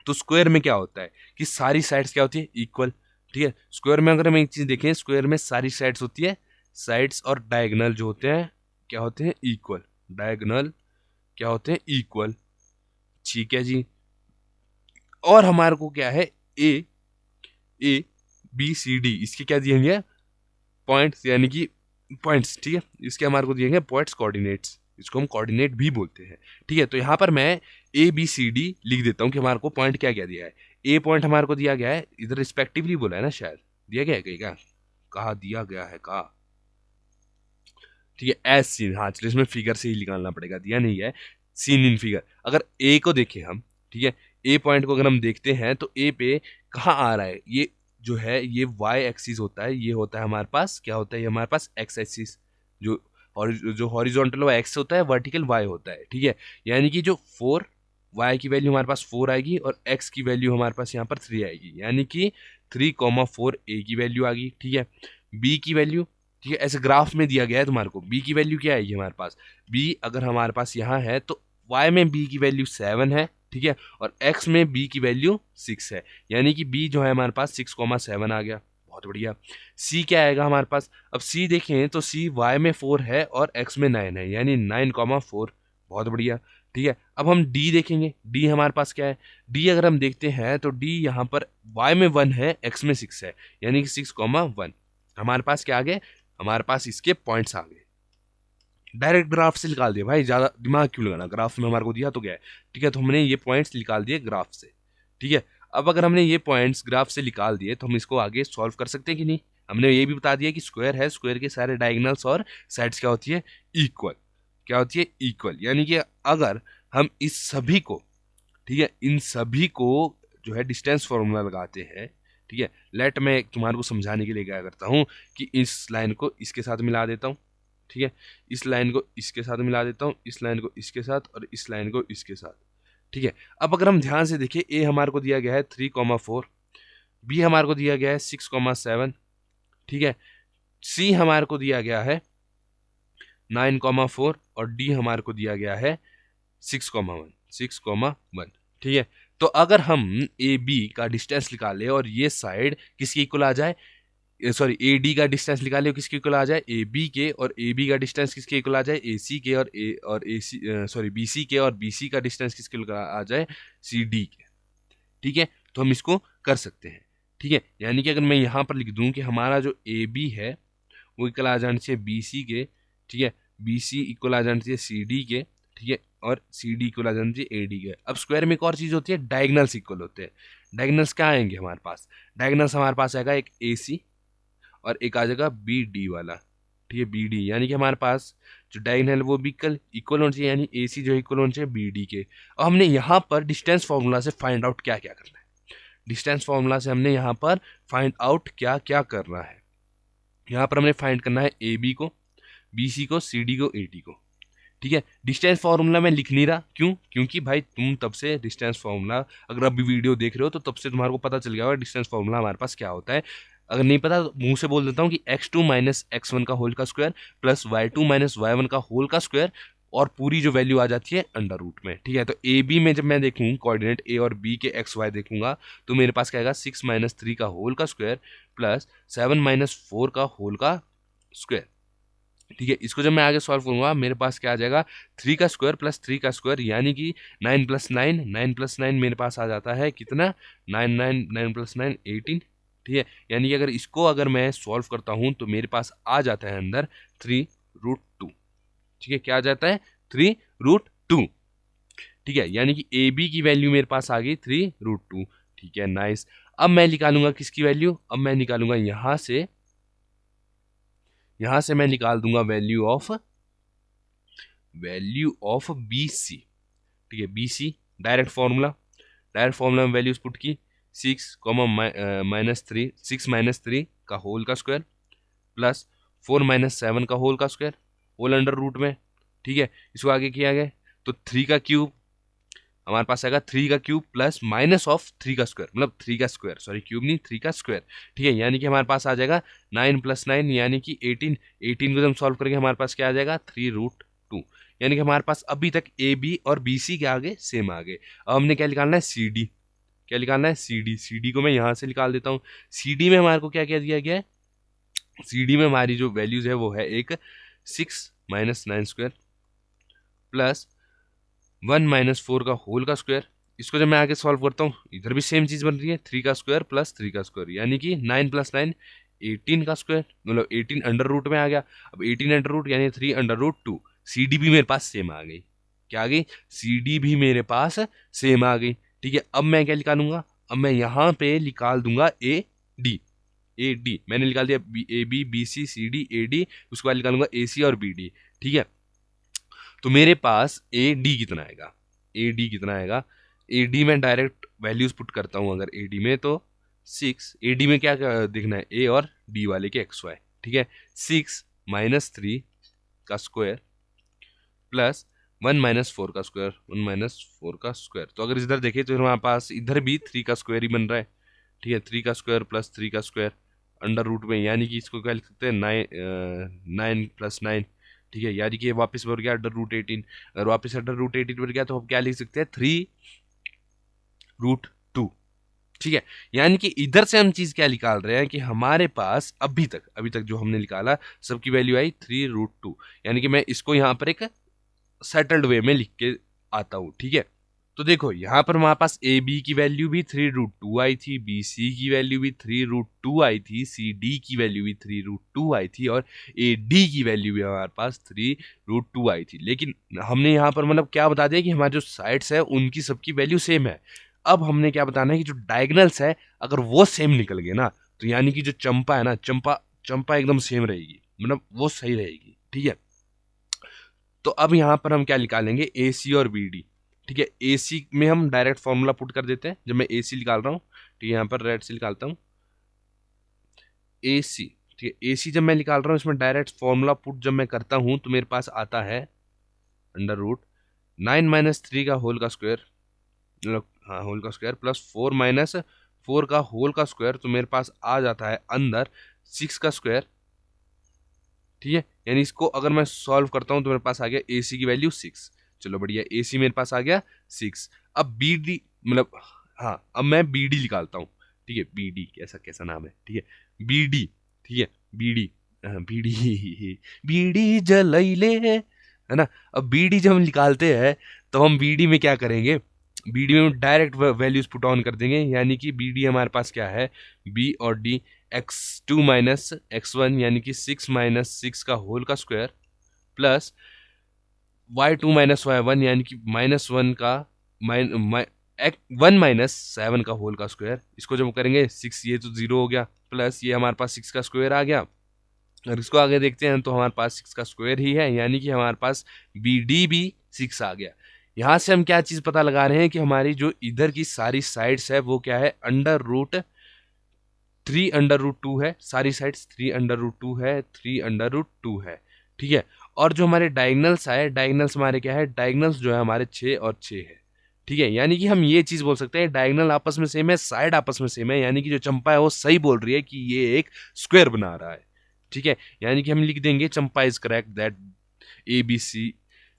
[SPEAKER 1] तो स्क्वायर में क्या होता है कि सारी साइड्स क्या होती है, इक्वल। ठीक है, स्क्वायर में अगर हम एक चीज देखें, स्क्वायर में सारी साइड्स होती है, साइड्स और डायगोनल जो होते हैं क्या होते हैं, इक्वल। डायगोनल क्या होते हैं, इक्वल। ठीक है जी, और हमारे को क्या है, ए ए बी सी डी, इसके क्या दिए पॉइंट्स, यानी कि पॉइंट्स। ठीक है, इसके हमारे को दिए गए पॉइंट्स, कोऑर्डिनेट्स, इसको हम कोऑर्डिनेट भी बोलते हैं। ठीक है, तो यहाँ पर मैं ए बी सी डी लिख देता हूँ कि हमारे को पॉइंट क्या क्या दिया है। ए पॉइंट हमारे को दिया गया है इधर रिस्पेक्टिवली बोला है ना, शायद दिया गया है कहीं का, कहा दिया गया है कहा। ठीक है, एज सीन, हाँ चलो इसमें फिगर से ही निकालना पड़ेगा, दिया नहीं है, सीन इन फिगर। अगर ए को देखें हम, ठीक है, ए पॉइंट को अगर हम देखते हैं तो ए पे कहाँ आ रहा है, ये जो है ये वाई एक्सिस होता है, ये होता है हमारे पास क्या होता है, ये हमारे पास एक्स एक्सिस, जो जो हॉरिजॉन्टल वो एक्स होता है, वर्टिकल वाई होता है। ठीक है, यानी कि जो 4 वाई की वैल्यू हमारे पास 4 आएगी और एक्स की वैल्यू हमारे पास यहाँ पर 3 आएगी, यानी कि 3,4 ए की वैल्यू आ गई। ठीक है, बी की वैल्यू, ठीक है, ऐसे ग्राफ में दिया गया है तुम्हारे को, बी की वैल्यू क्या आएगी हमारे पास, बी अगर हमारे पास यहाँ है तो वाई में बी की वैल्यू 7 है। ठीक है, और एक्स में बी की वैल्यू 6 है, यानी कि बी जो है हमारे पास 6,7 आ गया, बहुत बढ़िया। सी क्या आएगा हमारे पास, अब सी देखें तो सी वाई में 4 है और एक्स में 9 है, यानी 9,4, बहुत बढ़िया। ठीक है, अब हम डी देखेंगे। डी हमारे पास क्या है, डी अगर हम देखते हैं तो डी यहाँ पर y में 1 है, x में 6 है, यानी कि 6,1। हमारे पास क्या आ गए, हमारे पास इसके पॉइंट्स आ गए। डायरेक्ट ग्राफ से निकाल दिया भाई, ज्यादा दिमाग क्यों लगाना, ग्राफ में हमारे को दिया तो क्या है। ठीक है, तो हमने ये पॉइंट्स निकाल दिए ग्राफ से। ठीक है, अब अगर हमने ये पॉइंट्स ग्राफ से निकाल दिए तो हम इसको आगे सॉल्व कर सकते हैं कि नहीं। हमने ये भी बता दिया कि स्क्वायर है, स्क्वायर के सारे डायगोनल्स और साइड्स क्या होती है, इक्वल। क्या होती है, इक्वल। यानी कि अगर हम इस सभी को, ठीक है, इन सभी को जो है डिस्टेंस फॉर्मूला लगाते हैं। ठीक है, लेट मैं तुम्हारे को समझाने के लिए क्या करता हूँ कि इस लाइन को इसके साथ मिला देता हूँ। ठीक है, इस लाइन को इसके साथ मिला देता हूँ, इस लाइन को इसके साथ, और इस लाइन को इसके साथ। ठीक है, अब अगर हम ध्यान से देखें, ए हमारे को दिया गया है 3,4, बी हमारे को दिया गया है 6,7, ठीक है, सी हमारे को दिया गया है 9,4 और डी हमारे को दिया गया है 6,1। ठीक है, तो अगर हम ए बी का डिस्टेंस निकाले और ये साइड किसके इक्वल आ जाए, सॉरी ए डी का डिस्टेंस निकाले किसके इक्वल आ जाए, ए बी के, और ए बी का डिस्टेंस किसके इक्वल आ जाए, ए सी के, और ए सी, सॉरी बी सी के, और बी सी का डिस्टेंस किसके इक्वल आ जाए, सी डी के। ठीक है, तो हम इसको कर सकते हैं। ठीक है, यानी कि अगर मैं यहाँ पर लिख दूं कि हमारा जो ए बी है वो इक्वल आ जाना चाहिए बी सी के। ठीक है, बी सी इक्वल आ जाना चाहिए सी डी के। ठीक है, और सी डी इक्वल आ जाना चाहिए ए डी के। अब स्क्वायर में एक और चीज होती है, डायगनल्स इक्वल होते हैं। डायगनल्स क्या आएंगे हमारे पास, डायगनल्स हमारे पास आएगा एक ए सी और एक आ जाएगा बी डी वाला। ठीक है, बी डी, यानी कि हमारे पास जो डायगोनल है वो भी इक्वल होना चाहिए, यानी ए सी जो इक्वल होना चाहिए बी डी के। अब हमने यहाँ पर डिस्टेंस फॉर्मूला से फाइंड आउट क्या क्या करना है, डिस्टेंस फॉर्मूला से हमने यहाँ पर फाइंड आउट क्या क्या करना है। यहाँ पर हमने फाइंड करना है ए बी को, बी सी को, सी डी को, ए डी को। ठीक है, डिस्टेंस फार्मूला मैं लिख नहीं रहा, क्यों, क्योंकि भाई तुम तब से डिस्टेंस फार्मूला अगर अभी वीडियो देख रहे हो तो तब से तुम्हारे को पता चल गया होगा डिस्टेंस फार्मूला हमारे पास क्या होता है। अगर नहीं पता तो मुंह से बोल देता हूँ कि x2 माइनस x1 का होल का square plus y2 minus y1 का होल का स्क्वायर, और पूरी जो वैल्यू आ जाती है अंडर रूट में। ठीक है, तो ए बी में जब मैं देखूँ कोऑर्डिनेट ए और बी के एक्स वाई देखूंगा तो मेरे पास क्या आएगा, 6 माइनस 3 का होल का स्क्वायर प्लस 7 माइनस 4 का होल का स्क्वायर। ठीक है, इसको जब मैं आगे सॉल्व करूंगा मेरे पास क्या आ जाएगा, 3 का स्क्वायर प्लस 3 का स्क्वायर, यानी कि 9 प्लस 9, 9 प्लस 9 मेरे पास आ जाता है कितना, 9 9 9 प्लस 9 18। ठीक है, यानी कि अगर इसको अगर मैं सॉल्व करता हूं तो मेरे पास आ जाता है अंदर 3√2। ठीक है, क्या आ जाता है, 3√2। ठीक है, यानी कि ए बी की वैल्यू मेरे पास आ गई 3√2। ठीक है, नाइस। अब मैं निकालूंगा किसकी वैल्यू, अब मैं निकालूंगा यहां से मैं निकाल दूंगा वैल्यू ऑफ बी सी। ठीक है, बी सी डायरेक्ट फॉर्मूला में वैल्यूज पुट की, 6 माइनस 3 का होल का स्क्वायर प्लस 4 माइनस 7 का होल का स्क्वायर होल अंडर रूट में। ठीक है, इसको आगे किया गया तो 3 का क्यूब हमारे पास आएगा, 3 का क्यूब प्लस माइनस ऑफ 3 का स्क्वायर, मतलब 3 का स्क्वायर, सॉरी क्यूब नहीं, 3 का स्क्वायर। ठीक है, यानी कि हमारे पास आ जाएगा 9 प्लस 9 यानी कि 18। 18 को जब हम सॉल्व करेंगे हमारे पास क्या आ जाएगा, 3√2। यानी कि हमारे पास अभी तक ए बी और बी सी के आगे सेम आ गए। अब हमने क्या निकालना है, सी डी। क्या निकालना है, सी डी। सी डी को मैं यहाँ से निकाल देता हूँ। सी डी में हमारे को क्या क्या दिया गया है, सी डी में हमारी जो वैल्यूज है वो है एक 6 माइनस 9 स्क्वायर प्लस 1 माइनस 4 का होल का स्क्वायर। इसको जब मैं आगे सॉल्व करता हूँ इधर भी सेम चीज बन रही है, 3 का स्क्वायर प्लस 3 का स्क्वायर, यानी कि 9 प्लस 9 18 का स्क्वायर, मतलब 18 अंडर रूट में आ गया। अब 18 अंडर रूट यानी 3√2। सी डी भी मेरे पास सेम आ गई। क्या आ गई, सी डी भी मेरे पास सेम आ गई। ठीक है, अब मैं क्या निकालूंगा, अब मैं यहाँ पे निकाल दूंगा ए डी। ए डी मैंने निकाल दिया, A B B C C D A D, उसके बाद निकालूंगा ए सी और बी डी। ठीक है, तो मेरे पास ए डी कितना आएगा, ए डी कितना आएगा, ए डी में डायरेक्ट वैल्यूज पुट करता हूं अगर ए डी में तो 6। ए डी में क्या क्या देखना है, ए और डी वाले के एक्स वाई। ठीक है, 6 माइनस 3 का स्क्वायर प्लस 1 माइनस 4 का स्क्वायर, 1 माइनस 4 का स्क्वायर। तो अगर इधर देखें तो हमारे पास इधर भी 3 का स्क्वायर ही बन रहा है। ठीक है, 3 का स्क्वायर प्लस 3 का स्क्वायर अंडर रूट में, यानी कि इसको क्या लिख सकते हैं, 9 प्लस 9। ठीक है, यानी कि ये वापस बढ़ गया अंडर रूट 18। अगर वापस अंडर रूट 18 बढ़ गया तो हम क्या लिख सकते हैं, 3√2। ठीक है, यानी कि इधर से हम चीज क्या निकाल रहे हैं कि हमारे पास अभी तक जो हमने निकाला सबकी वैल्यू आई 3√2। यानी कि मैं इसको यहाँ पर एक सेटल्ड वे में लिख के आता हूँ, ठीक है। तो देखो यहाँ पर हमारे पास ए बी की वैल्यू भी 3√2 आई थी, बी सी की वैल्यू भी 3√2 आई थी, सी डी की वैल्यू भी 3√2 आई थी, और ए डी की वैल्यू भी हमारे पास 3√2 आई थी। लेकिन हमने यहाँ पर मतलब क्या बता दिया कि हमारे जो साइड्स है उनकी सबकी वैल्यू सेम है। अब हमने क्या बताना है कि जो डायगनल्स है अगर वो सेम निकल गए ना, तो यानी कि जो चंपा है ना, चंपा चंपा एकदम सेम रहेगी, मतलब वो सही रहेगी, ठीक है। तो अब यहाँ पर हम क्या निकालेंगे, ए सी और बी डी, ठीक है। ए सी में हम डायरेक्ट फॉर्मूला पुट कर देते हैं, जब मैं ए सी निकाल रहा हूँ, ठीक है, यहाँ पर रेड से निकालता हूँ ए सी, ठीक है। ए सी जब मैं निकाल रहा हूँ इसमें डायरेक्ट फॉर्मूला पुट जब मैं करता हूँ तो मेरे पास आता है √9 - 3 का होल का स्क्वायर, मतलब हाँ होल का स्क्वायर, प्लस 4 - 4 का होल का स्क्वायर, तो मेरे पास आ जाता है अंदर 6 का स्क्वायर, ठीक है। यानी इसको अगर मैं सॉल्व करता हूं तो मेरे पास आ गया ए सी की वैल्यू 6। चलो बढ़िया, ए सी मेरे पास आ गया 6। अब बी डी, मतलब हाँ अब मैं बी डी निकालता हूँ, ठीक है। बी डी कैसा कैसा नाम है, ठीक है, बी डी, ठीक है, B D, B D B D जलैले, है ना। अब बी डी जब हम निकालते हैं तो हम बी डी में क्या करेंगे, बी डी में डायरेक्ट वैल्यूज पुट ऑन कर देंगे, यानी कि बी डी हमारे पास क्या है, बी और डी, x2 - x1 यानी कि 6 - 6 का होल का स्क्वायर, प्लस y2 - y1 यानी कि -1 का 1 - 7 का होल का स्क्वायर। इसको जब करेंगे 6, ये तो 0 हो गया, प्लस ये हमारे पास 6 का स्क्वायर आ गया। और इसको आगे देखते हैं तो हमारे पास 6 का स्क्वायर ही है, यानी कि हमारे पास बी डी भी 6 आ गया। यहाँ से हम क्या चीज़ पता लगा रहे हैं कि हमारी जो इधर की सारी साइड्स है वो क्या है, √3 √2 है, सारी साइड्स 3 √2 है, 3 √2 है, ठीक है। और जो हमारे डायगनल्स आए, डायगनल्स हमारे क्या है, डायगनल्स जो है हमारे 6 और 6 है, ठीक है। यानी कि हम ये चीज बोल सकते हैं डायगनल आपस में सेम है, साइड आपस में सेम है, यानी कि जो चंपा है वो सही बोल रही है कि ये एक स्क्वायर बना रहा है, ठीक है। यानी कि हम लिख देंगे Champa is correct that A B C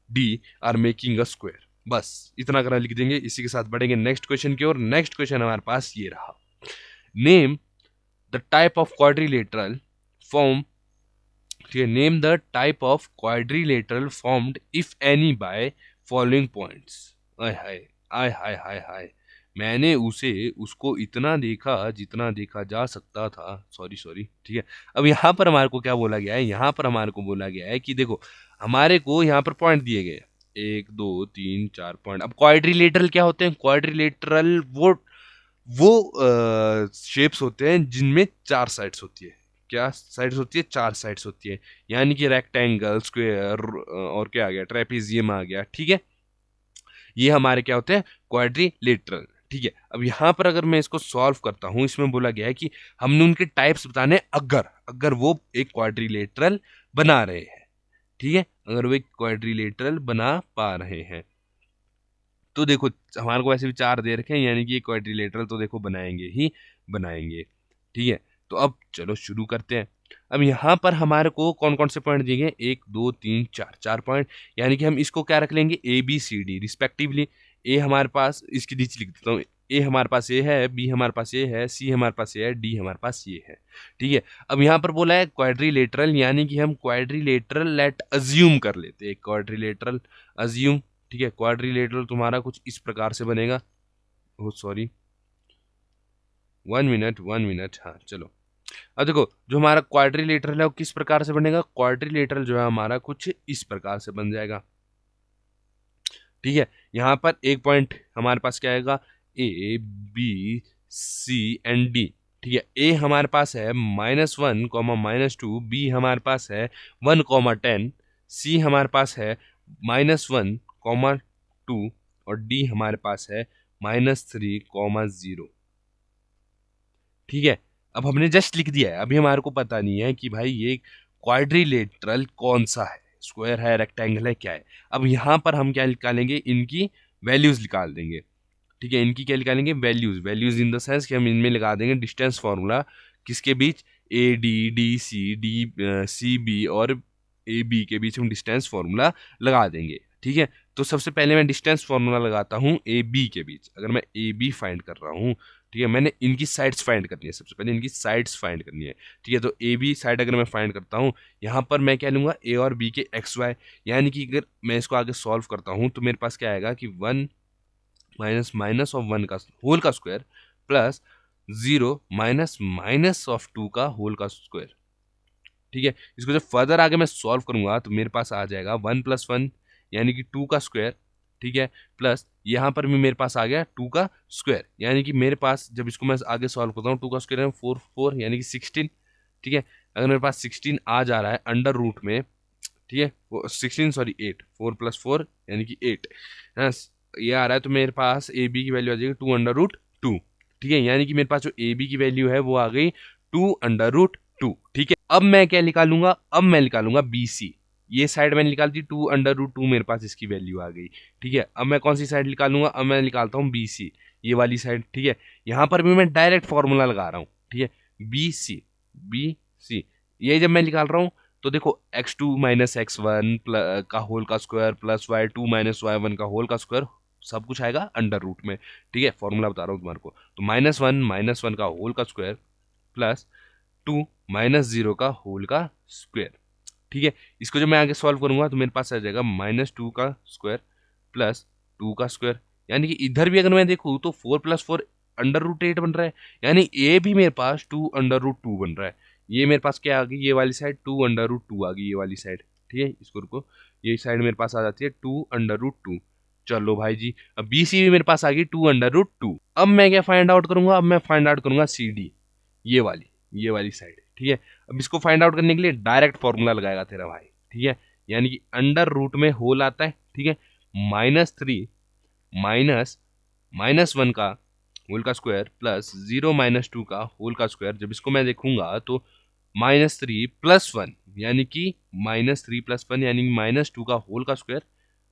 [SPEAKER 1] D are making a square. बस इतना करना लिख देंगे। इसी के साथ बढ़ेंगे नेक्स्ट क्वेश्चन की ओर। नेक्स्ट क्वेश्चन हमारे पास ये रहा, name the type of quadrilateral form, ठीक है, name the type of quadrilateral formed if any by following points। आय हाय, आय हाय हाय हाय, मैंने उसको इतना देखा जितना देखा जा सकता था, सॉरी सॉरी, ठीक है। अब यहाँ पर हमारे को क्या बोला गया है, यहाँ पर हमारे को बोला गया है कि देखो हमारे को यहाँ पर पॉइंट दिए गए 1 2 3 4 पॉइंट। अब क्वाड्रिलेटरल क्या होते हैं, क्वाड्रिलेटरल वो शेप्स होते हैं जिनमें 4 साइड्स होती है। क्या साइड्स होती है, 4 साइड्स होती है, यानी कि रेक्टेंगल, स्क्वायर, और क्या आ गया, ट्रेपीजियम आ गया, ठीक है। ये हमारे क्या होते हैं, क्वाड्रिलेटरल, ठीक है। अब यहाँ पर अगर मैं इसको सॉल्व करता हूँ, इसमें बोला गया है कि हमने उनके टाइप्स बताने अगर अगर वो एक क्वाड्रिलेटरल बना रहे हैं, ठीक है, अगर वो एक क्वाड्रिलेटरल बना पा रहे हैं। तो देखो हमारे को ऐसे भी 4 दे रखे हैं, यानी कि क्वाड्रिलेटरल तो देखो बनाएंगे ही बनाएंगे, ठीक है। तो अब चलो शुरू करते हैं। अब यहाँ पर हमारे को कौन कौन से पॉइंट दिए गए, 1 2 3 4, 4 पॉइंट, यानी कि हम इसको क्या रख लेंगे, A B C D respectively. A हमारे पास, इसकी नीचे लिख देता हूँ, ए हमारे पास ये है, बी हमारे पास ये है, सी हमारे पास ये है, डी हमारे पास ये है, ठीक है। अब यहाँ पर बोला है क्वाड्रिलेटरल, यानी कि हम क्वाड्रिलेटरल लेट अज्यूम कर लेते हैं, क्वाड्रिलेटरल अज्यूम, ठीक है। क्वाड्रिलेटरल तुम्हारा कुछ इस प्रकार से बनेगा, ओ सॉरी 1 मिनट, हाँ चलो। अब देखो जो हमारा क्वाड्रिलेटरल है वो किस प्रकार से बनेगा, क्वाड्रिलेटरल जो है हमारा कुछ इस प्रकार से बन जाएगा, ठीक है। यहाँ पर एक पॉइंट हमारे पास क्या आएगा, A B C and D, ठीक है। ए हमारे पास है -1, -2, बी हमारे पास है 1, 10, सी हमारे पास है -1, 2, और डी हमारे पास है -3, 0, ठीक है। अब हमने जस्ट लिख दिया है, अभी हमारे को पता नहीं है कि भाई ये क्वाड्रिलेटरल कौन सा है, स्क्वायर है, रेक्टेंगल है, क्या है। अब यहाँ पर हम क्या निकालेंगे, इनकी वैल्यूज निकाल देंगे, ठीक है। इनकी क्या निकालेंगे, values, values in the sense कि हम इनमें लगा देंगे डिस्टेंस फार्मूला, किसके बीच, A D, D C, D C B और ए बी के बीच हम डिस्टेंस फार्मूला लगा देंगे, ठीक है। तो सबसे पहले मैं डिस्टेंस फार्मूला लगाता हूँ ए बी के बीच। अगर मैं ए बी फाइंड कर रहा हूँ ठीक है, मैंने इनकी साइड्स फाइंड करनी है, सबसे पहले इनकी साइड्स फाइंड करनी है। ठीक है, तो ए बी साइड अगर मैं फाइंड करता हूँ, यहाँ पर मैं क्या लूँगा, ए और बी के एक्स वाई, यानी कि अगर मैं इसको आगे सॉल्व करता हूँ तो मेरे पास क्या आएगा कि 1 माइनस माइनस ऑफ 1 का होल का square plus 0 minus minus of 2 का होल का स्क्वायर। ठीक है, इसको जब फर्दर आगे मैं सॉल्व करूंगा तो मेरे पास आ जाएगा 1 + 1 यानी कि 2 का स्क्वायर। ठीक है, प्लस यहाँ पर भी मेरे पास आ गया 2 का स्क्वायर, यानी कि मेरे पास जब इसको मैं आगे सॉल्व करता हूँ 2 का स्क्वायर है 4 यानी कि 16। ठीक है, अगर मेरे पास 16 आ जा रहा है अंडर रूट में, ठीक है, वो 16 सॉरी 8, 4 + 4 यानी कि 8 है, ये आ रहा है, तो मेरे पास ए बी की वैल्यू आ जाएगी 2√2। ठीक है, यानी कि मेरे पास जो ए बी की वैल्यू है वो आ गई 2√2। ठीक है, अब मैं क्या निकालूंगा, अब मैं निकालूंगा बी सी। ये साइड मैंने निकाल दी 2√2, मेरे पास इसकी वैल्यू आ गई। ठीक है, अब मैं कौन सी साइड निकालूंगा, अब मैं निकालता हूँ बी सी, ये वाली साइड। ठीक है, यहाँ पर भी मैं डायरेक्ट फॉर्मूला लगा रहा हूँ। ठीक है, बी सी ये जब मैं निकाल रहा हूँ तो देखो x2 माइनस x1 का होल का square plus y2 minus y1 का होल का स्क्वायर, सब कुछ आएगा अंडर रूट में। ठीक है, फॉर्मूला बता रहा हूँ तुम्हारे को, तो -1 का होल का स्क्वायर प्लस 2 -0 का होल का स्क्वायर। ठीक है, इसको जब मैं आगे सॉल्व करूंगा तो मेरे पास आ जाएगा -2 का स्क्वायर प्लस 2 का स्क्वायर, यानी कि इधर भी अगर मैं देखूँ तो 4 + 4 √8 बन रहा है, यानी ए भी मेरे पास 2√2 बन रहा है। ये मेरे पास क्या आ गई, ये वाली साइड 2√2 आ गई, ये वाली साइड। ठीक है, इसको रुको, ये साइड मेरे पास आ जाती है 2√2। चलो भाई जी, अब बी सी भी मेरे पास आ गई 2√2। अब मैं क्या फाइंड आउट करूंगा, अब मैं फाइंड आउट करूंगा सी डी, ये वाली साइड। ठीक है, अब इसको फाइंड आउट करने के लिए डायरेक्ट फॉर्मूला लगाएगा तेरा भाई। ठीक है, यानी कि अंडर रूट में होल आता है। ठीक है, -3 माइनस -1 का होल का स्क्वायर प्लस 0 -2 का होल का स्क्वायर, जब इसको मैं देखूंगा तो -3 + 1 यानी कि -3 + 1 यानी कि -2 का होल का स्क्वायर,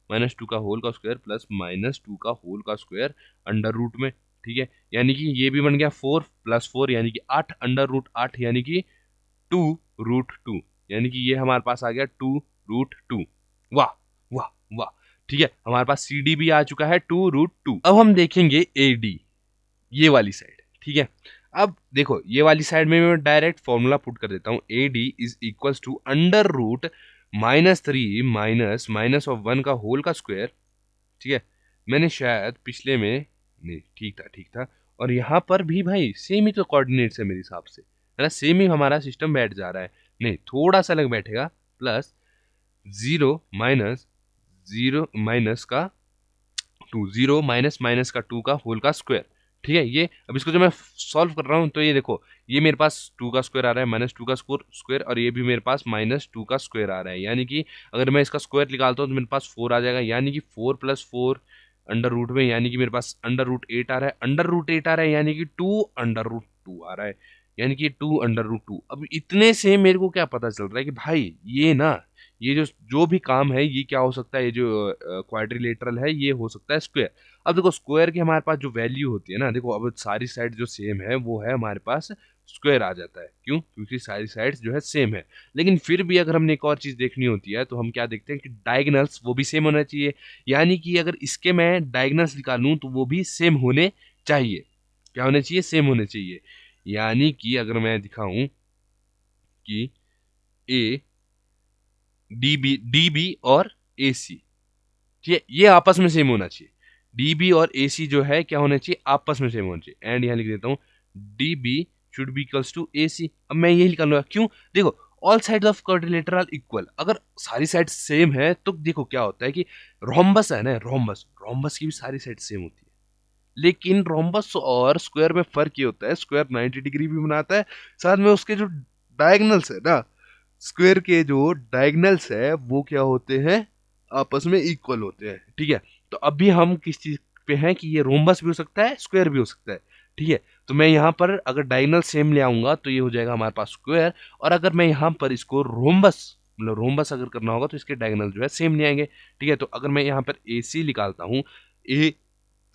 [SPEAKER 1] -2 का होल का स्क्वायर प्लस -2 का होल का स्क्वायर अंडर रूट में। ठीक है, यानी कि ये भी बन गया 4 + 4 यानी कि 8 अंडर रूट 8 यानी कि 2√2, यानी कि ये हमारे पास आ गया 2√2। वाह वाह वाह। ठीक है, हमारे पास सी डी भी आ चुका है 2√2। अब हम देखेंगे ए डी, ये वाली साइड। ठीक है, अब देखो ये वाली साइड में मैं डायरेक्ट फॉर्मूला पुट कर देता हूँ, A D is equals to under root -3 minus minus of 1 का होल का स्क्वायर। ठीक है, मैंने शायद पिछले में, नहीं ठीक था, और यहाँ पर भी भाई सेम ही तो कोऑर्डिनेट्स है मेरे हिसाब से, है ना, सेम ही हमारा सिस्टम बैठ जा रहा है। नहीं, थोड़ा सा अलग बैठेगा, प्लस 0 माइनस 0 माइनस का 2, 0 माइनस माइनस का 2 का होल का स्क्वायर। ठीक है, ये अब इसको जब मैं सॉल्व कर रहा हूँ तो ये देखो, ये मेरे पास 2 का स्क्वायर आ रहा है, -2 का स्क्वायर, और ये भी मेरे पास -2 का स्क्वायर आ रहा है, यानी कि अगर मैं इसका स्क्वायर निकालता हूँ तो मेरे पास 4 आ जाएगा, यानी कि 4 + 4 अंडर रूट में, यानी कि मेरे पास अंडर रूट 8 आ रहा है, अंडर रूट 8 आ रहा है, यानी कि 2√2 आ रहा है, यानी कि 2√2। अब इतने से मेरे को क्या पता चल रहा है कि भाई ये ना, ये जो जो भी काम है ये क्या हो सकता है, ये जो क्वाड्रिलेटरल है ये हो सकता है स्क्वायर। अब देखो स्क्वायर की हमारे पास जो वैल्यू होती है ना, देखो अब सारी साइड जो सेम है वो है हमारे पास स्क्वायर आ जाता है। क्यों? क्योंकि सारी साइड्स जो है सेम है। लेकिन फिर भी अगर हमने एक और चीज़ देखनी होती है तो हम क्या देखते हैं कि डायगनल्स वो भी सेम होना चाहिए, यानी कि अगर इसके मैं डायगनल्स निकालूं तो वो भी सेम होने चाहिए। क्या होने चाहिए? सेम होने चाहिए। यानी कि अगर मैं दिखाऊं कि ए डी बी और ए सी, ठीक है, ये आपस में सेम होना चाहिए। डी बी और ए सी जो है क्या होना चाहिए? आपस में सेम होना चाहिए। एंड यहाँ लिख देता हूँ D B should be equals to A C. अब मैं यही निकालूंगा, क्यों? देखो all sides of quadrilateral are equal, अगर सारी साइड सेम है तो देखो क्या होता है कि रोम्बस है ना, रोम्बस रोम्बस की भी सारी साइड सेम होती है, लेकिन रोम्बस और स्क्वायर में फर्क ये होता है, स्क्वायर 90 डिग्री भी बनाता है, साथ में उसके जो डायगनल्स है ना, स्क्वायर के जो डायगनल्स है वो क्या होते हैं? आपस में इक्वल होते हैं। ठीक है, तो अभी हम किस चीज पे हैं कि ये रोम्बस भी हो सकता है, स्क्वायर भी हो सकता है। ठीक है, तो मैं यहाँ पर अगर डायगनल सेम ले आऊंगा तो ये हो जाएगा हमारे पास स्क्वायर, और अगर मैं यहाँ पर इसको रोम्बस, मतलब रोम्बस अगर करना होगा तो इसके डायगनल जो है सेम नहीं आएंगे। ठीक है, तो अगर मैं यहाँ पर ए सी निकालता हूँ, ए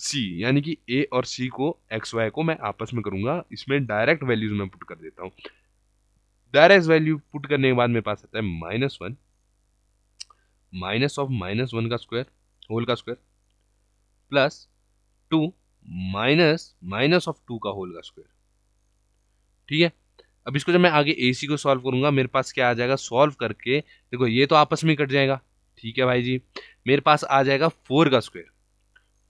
[SPEAKER 1] सी यानी कि ए और सी को, एक्स वाई को मैं आपस में करूंगा, इसमें डायरेक्ट वैल्यूज में पुट कर देता हूँ। डायरेक्ट वैल्यू पुट करने के बाद मेरे पास आता है -1 माइनस ऑफ -1 का स्क्वायर होल का square plus 2 minus minus of 2 का होल का स्क्वायर। ठीक है, अब इसको जब मैं आगे AC को सॉल्व करूंगा मेरे पास क्या आ जाएगा, सॉल्व करके देखो ये तो आपस में कट जाएगा। ठीक है भाई जी, मेरे पास आ जाएगा 4 का स्क्वायर,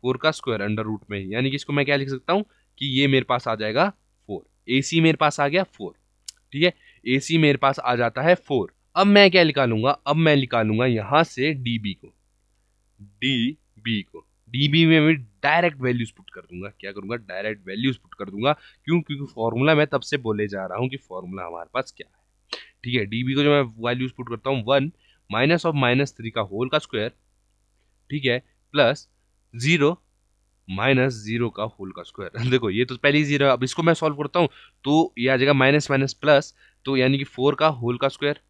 [SPEAKER 1] 4 का स्क्वायर अंडर रूट में, यानी कि इसको मैं क्या लिख सकता हूँ कि ये मेरे पास आ जाएगा 4। AC मेरे पास आ गया 4। ठीक है, AC मेरे पास आ जाता है 4। अब मैं क्या निकालूंगा, अब मैं निकालूंगा यहां से DB को, DB में मैं डायरेक्ट वैल्यूज पुट कर दूंगा। क्या करूंगा, डायरेक्ट वैल्यूज पुट कर दूंगा। क्यों, क्योंकि फॉर्मूला मैं तब से बोले जा रहा हूं कि फॉर्मूला हमारे पास क्या है। ठीक है, DB को जो मैं वैल्यूज पुट करता हूँ 1 माइनस ऑफ -3 का होल का स्क्वायर, ठीक है, प्लस 0 -0 का होल का स्क्वायर। देखो ये तो पहले ही 0 है, अब इसको मैं सॉल्व करता हूँ तो ये आ जाएगा माइनस माइनस प्लस, तो यानी कि 4 का होल का स्क्वायर।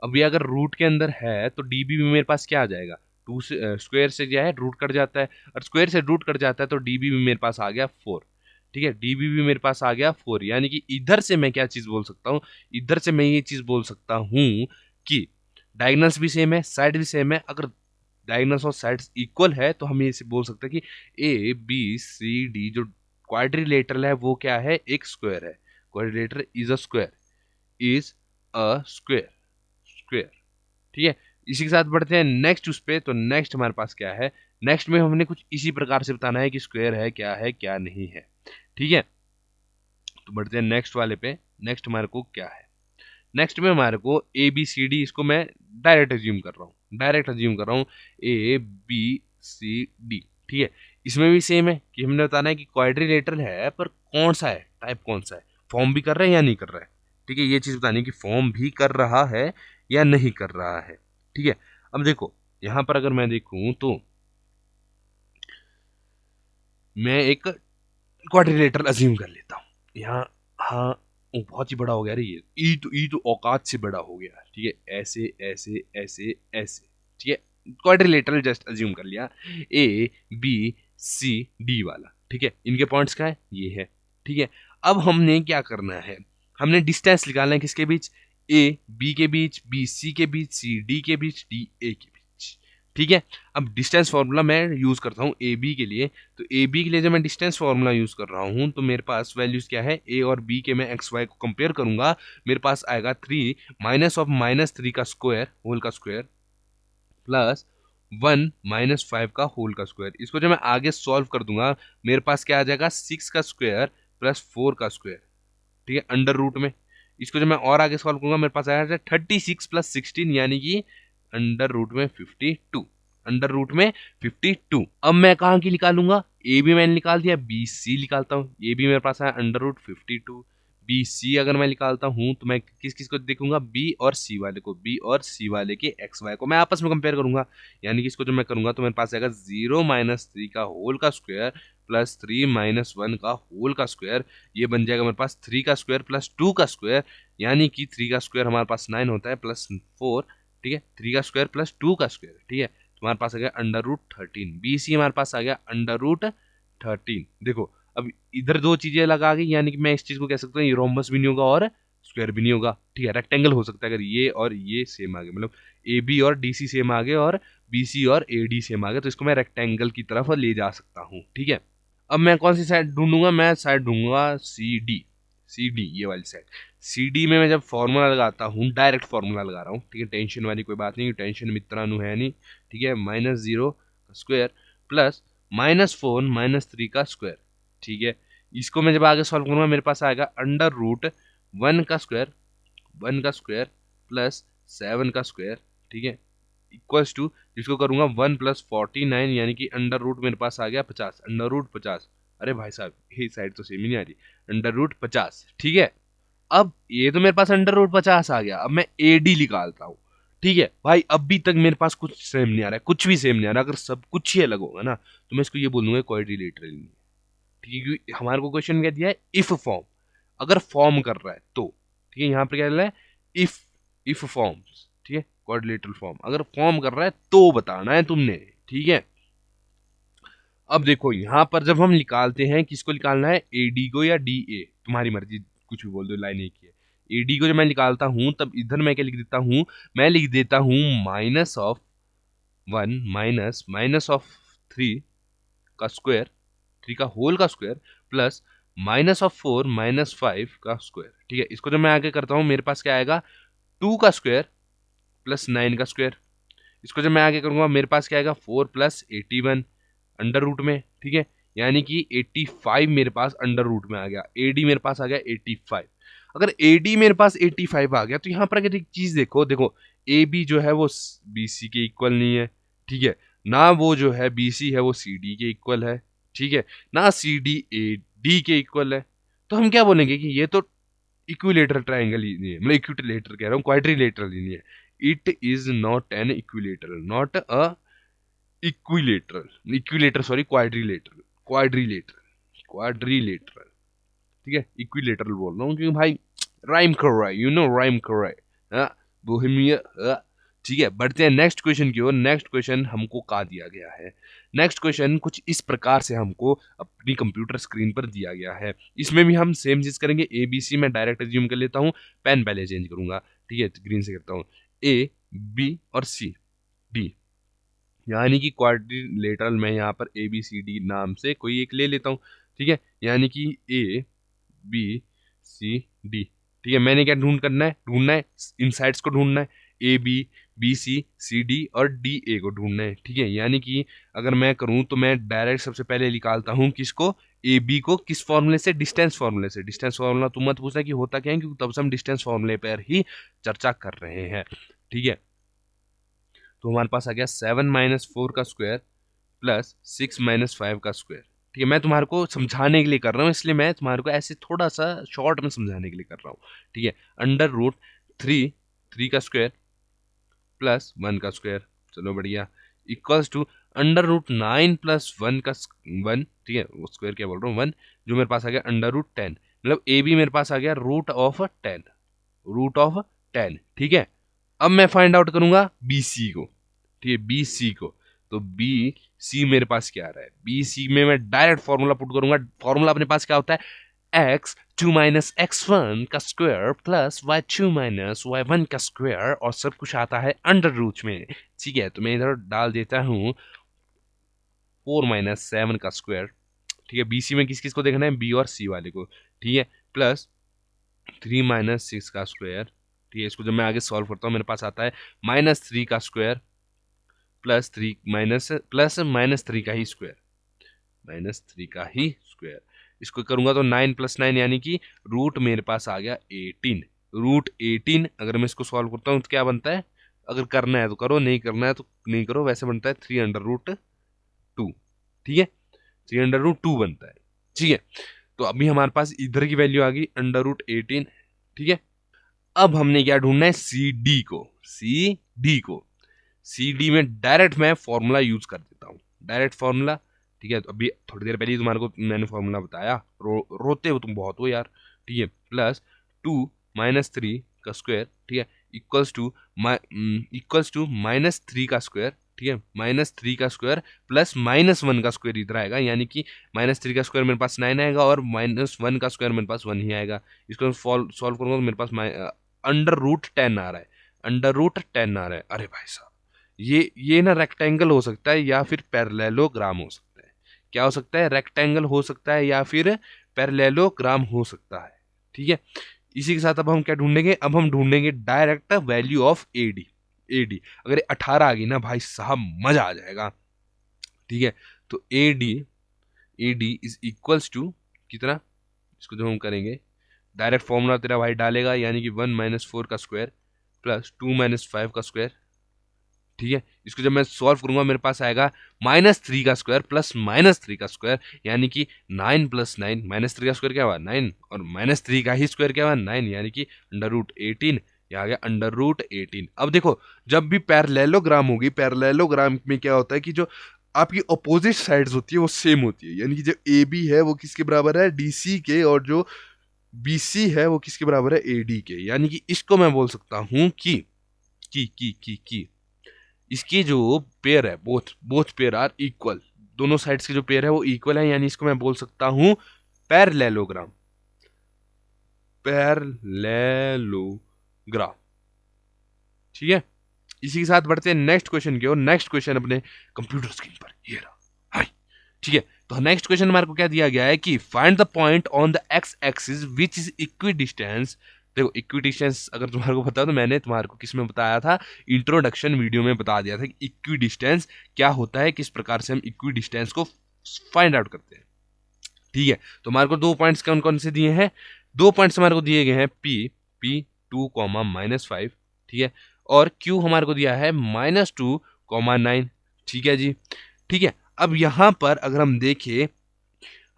[SPEAKER 1] अब ये अगर रूट के अंदर है तो DB में मेरे पास क्या आ जाएगा, 2 से स्क्वायर से क्या है रूट कट जाता है, और स्क्वायर से रूट कट जाता है तो DB में मेरे पास आ गया 4। ठीक है, DB भी मेरे पास आ गया 4, यानी कि इधर से मैं क्या चीज बोल सकता हूँ, इधर से मैं ये चीज बोल सकता हूँ कि डायगोनल्स भी सेम है, साइड भी सेम है। अगर डायगोनल्स और साइड्स इक्वल है तो हम ये बोल सकते हैं कि ABCD जो क्वाड्रिलेटरल है वो क्या है, एक स्क्वायर है। Quadrilateral is a square, is a square, square. ठीक है, इसी के साथ बढ़ते हैं नेक्स्ट उस पे। तो नेक्स्ट हमारे पास क्या है, नेक्स्ट में हमने कुछ इसी प्रकार से बताना है कि स्क्वायर है क्या नहीं है। ठीक है, तो बढ़ते हैं नेक्स्ट वाले पे। नेक्स्ट हमारे को क्या है, नेक्स्ट में हमारे को ABCD, इसको मैं डायरेक्ट अज्यूम कर रहा हूँ, डायरेक्ट अज्यूम कर रहा हूँ ABCD। ठीक है, इसमें भी सेम है कि हमने बताना है कि क्वाड्रिलेटरल है पर कौन सा है, टाइप कौन सा है, फॉर्म भी कर रहा है या नहीं कर रहा है। ठीक है, ये चीज बतानी है कि फॉर्म भी कर रहा है या नहीं कर रहा है। ठीक है, अब देखो यहां पर अगर मैं देखूं तो मैं एक क्वाड्रिलेटरल अज्यूम कर लेता हूँ यहाँ। हाँ, वो बहुत ही बड़ा हो गया रे, ये ई तो औकात से बड़ा हो गया। ठीक है, ऐसे ऐसे ऐसे ऐसे। ठीक है, क्वाड्रिलेटरल जस्ट अज्यूम कर लिया, ABCD वाला। ठीक है, इनके पॉइंट्स क्या है, ये है। ठीक है, अब हमने क्या करना है, हमने डिस्टेंस निकालना है किसके बीच, AB के बीच, BC के बीच, CD के बीच, DA के बीच। ठीक है, अब डिस्टेंस फॉर्मूला मैं यूज करता हूँ AB के लिए। तो AB के लिए जब मैं डिस्टेंस फॉर्मूला यूज कर रहा हूँ तो मेरे पास वैल्यूज क्या है, A और B के, मैं XY को कंपेयर करूंगा, मेरे पास आएगा 3 माइनस ऑफ -3 का स्क्वायर, होल का स्क्वायर, प्लस 1 -5 का होल का स्क्वायर। इसको जब मैं आगे सॉल्व कर दूंगा मेरे पास क्या आ जाएगा, 6 का स्क्वायर प्लस 4 का स्क्वायर। ठीक है, अंडर रूट में। इसको जब मैं और आगे सॉल्व करूंगा मेरे पास आएगा 36 प्लस 16, यानी कि अंडर रूट में 52, अंडर रूट में 52। अब मैं कहाँ की निकालूंगा, ए बी मैंने निकाल दिया, बी सी निकालता हूँ। ए बी मेरे पास है अंडर रूट 52, बी सी अगर मैं निकालता हूँ तो मैं किस किस को देखूंगा, बी और सी वाले को, बी और सी वाले के एक्स वाई को मैं आपस में कंपेयर करूंगा। यानी कि इसको जब मैं करूंगा तो मेरे पास आएगा 0 -3 का होल का स्क्वायर प्लस 3 -1 का होल का स्क्वायर। ये बन जाएगा मेरे पास 3 का स्क्वायर प्लस 2 का स्क्वायर, यानी कि 3 का स्क्वायर हमारे पास 9 होता है प्लस 4। ठीक है, 3 का स्क्वायर प्लस 2 का स्क्वायर। ठीक है, तो हमारे पास आ गया अंडर रूट 13। बी सी हमारे पास आ गया अंडर रूट 13। देखो अब इधर दो चीजें अलग आ गई, यानी कि मैं इस चीज को कह सकता हूँ ये रोम्बस भी नहीं होगा और स्क्वायर भी नहीं होगा। ठीक है, रेक्टेंगल हो सकता है अगर ये और ये सेम आ गए, मतलब ए बी और डी सी सेम आ गए और बी सी और ए डी सेम आ गए, तो इसको मैं रेक्टेंगल की तरफ ले जा सकता हूँ। ठीक है, अब मैं कौन सी साइड ढूंढूंगा, मैं साइड ढूंढूंगा सी डी, सी डी ये वाली साइड। सी डी में मैं जब फॉर्मूला लगाता हूँ, डायरेक्ट फॉर्मूला लगा रहा हूँ। ठीक है, टेंशन वाली कोई बात नहीं, टेंशन मित्रानु है नहीं। ठीक है, -0 का स्क्वायर प्लस -4 -3 का स्क्वायर। ठीक है, इसको मैं जब आगे सॉल्व करूंगा मेरे पास आएगा अंडर रूट 1 का स्क्वायर, 1 का स्क्वायर प्लस 7 का स्क्वायर। ठीक है, इक्वल्स टू, जिसको करूंगा 1 प्लस 49, यानी कि अंडर रूट मेरे पास आ गया 50, अंडर रूट 50। अरे भाई साहब ये साइड तो सेम ही नहीं आ रही, अंडर रूट 50। ठीक है, अब ये तो मेरे पास अंडर रूट 50 आ गया, अब मैं ए डी निकालता हूँ। ठीक है भाई, अभी तक मेरे पास कुछ सेम नहीं आ रहा है, कुछ भी सेम नहीं आ रहा। अगर सब कुछ ही अलग होगा ना तो मैं इसको ये बोल दूंगा क्वाड्रिलेटरल नहीं है। ठीक है, क्योंकि हमारे को क्वेश्चन क्या दिया है, इफ फॉर्म, अगर फॉर्म कर रहा है तो। ठीक है, यहाँ पर क्या है, इफ, इफ फॉर्म्स। ठीक है, क्वाड्रिलेटरल फॉर्म अगर फॉर्म कर रहा है तो बताना है तुमने। ठीक है, अब देखो यहां पर जब हम निकालते हैं, किसको निकालना है, एडी को या डी ए, तुम्हारी मर्जी, कुछ भी बोल दो, लाइन एक ही है। एडी को जब मैं निकालता हूं तब इधर मैं क्या लिख देता हूं, मैं लिख देता हूं -1 माइनस -3 का स्क्वायर 3 का होल का square plus minus of 4 minus 5 का स्क्वायर। ठीक है, इसको जब मैं आगे करता हूँ मेरे पास क्या आएगा 2 का स्क्वायर प्लस 9 का स्क्वायर। इसको जब मैं आगे करूंगा मेरे पास क्या आएगा 4 प्लस 81 अंडर रूट में। ठीक है, यानी कि 85 मेरे पास अंडर रूट में आ गया। एडी मेरे पास आ गया 85। अगर एडी मेरे पास 85 आ गया तो यहाँ पर अगर एक चीज देखो, देखो ए बी जो है वो बी सी के इक्वल नहीं है। ठीक है, ना वो जो है बी सी है वो सी डी के इक्वल है। ठीक है, ना सी डी ए डी के इक्वल है। तो हम क्या बोलेंगे कि ये तो इक्विलेटरल ट्राइंगल ही नहीं है, मतलब इक्विलेटर कह रहा हूँ, क्वाड्रिलेटरल ही नहीं है। It is not an equilateral, not a equilateral sorry quadrilateral. ठीक है, इक्विलेटरल बोल रहा हूँ क्योंकि भाई राइम कर रहा है, यू नो राइम कर रहा है बोहेमिया। ठीक है, बढ़ते हैं नेक्स्ट क्वेश्चन की ओर। नेक्स्ट क्वेश्चन हमको कहा दिया गया है। नेक्स्ट क्वेश्चन कुछ इस प्रकार से हमको अपनी कंप्यूटर स्क्रीन पर दिया गया है। इसमें भी हम सेम चीज करेंगे, ए बी सी मैं डायरेक्ट एज्यूम कर लेता हूँ, पेन पहले चेंज करूंगा। ठीक है, ग्रीन से करता हूँ, ए बी और सी डी, यानी कि क्वाड्रिलेटरल में यहाँ पर ए बी सी डी नाम से कोई एक ले लेता हूँ। ठीक है, यानी कि ए बी सी डी। ठीक है, मैंने क्या ढूंढना है इन साइड्स को ढूंढना है, A B B C D और डी ए को ढूंढना है। ठीक है, यानी कि अगर मैं करूं तो मैं डायरेक्ट सबसे पहले निकालता हूं किसको, ए बी को, किस फॉर्मूले से, डिस्टेंस फॉर्मूले से। डिस्टेंस फॉर्मूला तुम मत पूछना कि होता क्या है, क्योंकि तब से हम डिस्टेंस फॉर्मूले पर ही चर्चा कर रहे हैं। ठीक है, तो हमारे पास आ गया 7 - 4 का स्क्वायर प्लस 6 - 5 का स्क्वायर। ठीक है, मैं तुम्हारे को समझाने के लिए कर रहा हूँ, इसलिए मैं तुम्हारे को ऐसे थोड़ा सा शॉर्ट में समझाने के लिए कर रहा हूँ। ठीक है, अंडर रूट 3 का स्क्वायर प्लस 1 का स्क्वायर, चलो बढ़िया, equals to under root 9 plus 1 का 1। ठीक है, वो स्क्वायर क्या बोल रहा हूँ 1, जो मेरे पास आ गया अंडर रूट 10, मतलब ए बी मेरे पास आ गया रूट ऑफ 10। ठीक है, अब मैं फाइंड आउट करूंगा बी सी को। ठीक है, बी सी को, तो बी सी मेरे पास क्या आ रहा है, बी सी में मैं डायरेक्ट फॉर्मूला पुट करूंगा। फॉर्मूला अपने पास क्या होता है, x2 - x1 का स्क्वायर प्लस y2 - y1 का स्क्वायर, और सब कुछ आता है अंडर रूट में। ठीक है, तो मैं इधर डाल देता हूँ 4 - 7 का स्क्वायर। ठीक है, बी सी में किस किस को देखना है, बी और सी वाले को। ठीक है, प्लस 3 - 6 का स्क्वायर। ठीक है, इसको जब मैं आगे सॉल्व करता हूँ मेरे पास आता है -3 का स्क्वायर प्लस 3 माइनस 3 का ही स्क्वायर, -3 का ही स्क्वायर। इसको करूंगा तो 9 + 9 यानी कि रूट मेरे पास आ गया 18। रूट 18 अगर मैं इसको सॉल्व करता हूँ तो क्या बनता है, अगर करना है तो करो, नहीं करना है तो नहीं करो, वैसे बनता है 3√2। ठीक है, 3√2 बनता है। ठीक है, तो अभी हमारे पास इधर की वैल्यू आ गई √18। ठीक है, अब हमने क्या ढूंढना है, सी डी में डायरेक्ट मैं फॉर्मूला यूज कर देता हूँ, डायरेक्ट फॉर्मूला। ठीक है, तो अभी थोड़ी देर पहले ही तुम्हारे को मैंने फॉर्मूला बताया, रोते हो तुम बहुत हो यार। ठीक है, प्लस 2 - 3 का स्क्वायर। ठीक है, इक्वल्स टू -3 का स्क्वायर। ठीक है, -3 का स्क्वायर प्लस -1 का स्क्वायर इधर आएगा, यानी कि -3 का स्क्वायर मेरे पास 9 आएगा और -1 का स्क्वायर मेरे पास 1 ही आएगा। इसको सॉल्व करूंगा तो मेरे पास √10 आ रहा है, √10 आ रहा है। अरे भाई साहब, ये ना रेक्टेंगल हो सकता है या फिर पैरेललोग्राम हो सकता है। क्या हो सकता है, रेक्टेंगल हो सकता है या फिर पैरेललोग्राम हो सकता है। ठीक है, इसी के साथ अब हम क्या ढूंढेंगे, अब हम ढूंढेंगे डायरेक्ट वैल्यू ऑफ एडी। अगर 18 आ गई ना भाई साहब मजा आ जाएगा। ठीक है, तो एडी इज इक्वल्स टू कितना, इसको जो हम करेंगे डायरेक्ट फॉर्मूला तेरा भाई डालेगा, यानी कि 1 - 4 का स्क्वायर प्लस 2 - 5 का स्क्वायर। ठीक है, इसको जब मैं सॉल्व करूंगा मेरे पास आएगा -3 का स्क्वायर प्लस -3 का स्क्वायर, यानी कि 9 + 9, -3 का स्क्वायर क्या हुआ 9 और -3 का ही स्क्वायर क्या हुआ 9, यानी कि √18। यह आ गया √18। अब देखो, जब भी पैरेललोग्राम होगी, पैरेललोग्राम में क्या होता है कि जो आपकी अपोजिट साइड्स होती है वो सेम होती है, यानी कि जो ए बी है वो किसके बराबर है, डी सी के, और जो बी सी है वो किसके बराबर है, ए डी के। यानी कि इसको मैं बोल सकता हूं कि इसकी जो पेयर है, both both pair are equal, दोनों साइड्स के जो पेयर है वो इक्वल है, यानी इसको मैं बोल सकता हूं पैरेललोग्राम। पैरेललोग्राम। ठीक है, इसी के साथ बढ़ते हैं नेक्स्ट क्वेश्चन की ओर। नेक्स्ट क्वेश्चन अपने कंप्यूटर स्क्रीन पर ये रहा। हाय, ठीक है, तो नेक्स्ट क्वेश्चन हमारे को क्या दिया गया है कि find the point on the x axis which is equi distance. देखो इक्वी डिस्टेंस अगर तुम्हारे को पता हो तो मैंने तुम्हारे को किस में बताया था, इंट्रोडक्शन वीडियो में बता दिया था कि इक्वी डिस्टेंस क्या होता है, किस प्रकार से हम इक्वी डिस्टेंस को फाइंड आउट करते हैं। ठीक है, तो हमारे को दो पॉइंट्स कौन कौन से दिए हैं, दो पॉइंट्स हमारे को दिए गए हैं पी 2, -5, ठीक है, और क्यू हमारे को दिया है -2, 9। ठीक है जी, ठीक है। अब यहां पर अगर हम देखें,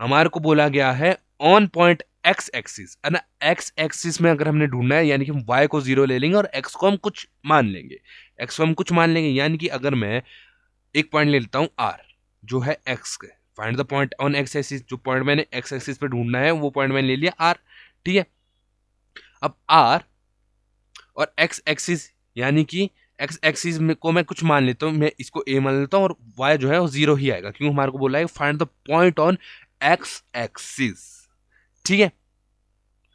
[SPEAKER 1] हमारे को बोला गया है ऑन पॉइंट एक्स एक्सिस है ना, एक्स एक्सिस में अगर हमने ढूंढना है यानी कि हम वाई को 0 ले लेंगे और एक्स को हम कुछ मान लेंगे, एक्स को हम कुछ मान लेंगे, यानी कि अगर मैं एक पॉइंट ले लेता हूं आर जो है एक्स के, find the point on x axis, जो पॉइंट मैंने एक्स एक्सिस पे ढूंढना है वो पॉइंट मैंने ले लिया आर। ठीक है, अब आर और एक्स एक्सिस यानी कि एक्स एक्सिस को मैं कुछ मान लेता हूँ, मैं इसको ए मान लेता हूँ और वाई जो है वो 0 ही आएगा, क्यों हमारे को बोला है find the point on x axis. ठीक है,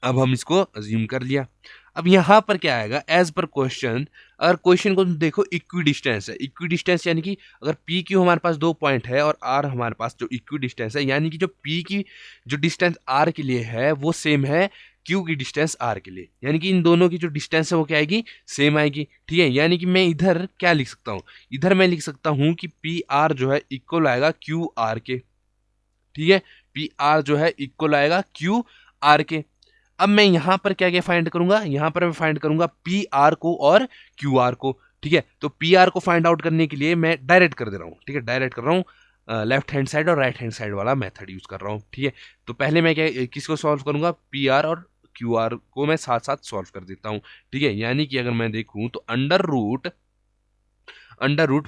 [SPEAKER 1] अब हम इसको अज्यूम कर लिया। अब यहां पर क्या आएगा, एज पर क्वेश्चन, अगर क्वेश्चन को तुम देखो इक्वी डिस्टेंस है, इक्वी डिस्टेंस यानी कि अगर पी क्यू हमारे पास दो पॉइंट है और आर हमारे पास जो इक्वी डिस्टेंस है, यानी कि जो पी की जो डिस्टेंस आर के लिए है वो सेम है क्यू की डिस्टेंस आर के लिए, यानी कि इन दोनों की जो डिस्टेंस है वो क्या आएगी, सेम आएगी। ठीक है, यानी कि मैं इधर क्या लिख सकता हूँ, इधर मैं लिख सकता हूँ कि पी आर जो है इक्वल आएगा क्यू आर के। ठीक है, पी आर जो है इक्वल आएगा क्यू आर के। अब मैं यहां पर क्या क्या फाइंड करूंगा, यहां पर मैं फाइंड करूंगा पी आर को और क्यू आर को। ठीक है, तो पी आर को फाइंड आउट करने के लिए मैं डायरेक्ट कर दे रहा हूं, ठीक है, डायरेक्ट कर रहा हूं, लेफ्ट हैंड साइड और राइट हैंड साइड वाला मेथड यूज कर रहा हूं। ठीक है, तो पहले मैं क्या किसको सॉल्व करूंगा, पी आर और क्यू आर को मैं साथ साथ सॉल्व कर देता हूं। ठीक है, यानी कि अगर मैं देखूं तो अंडर रूट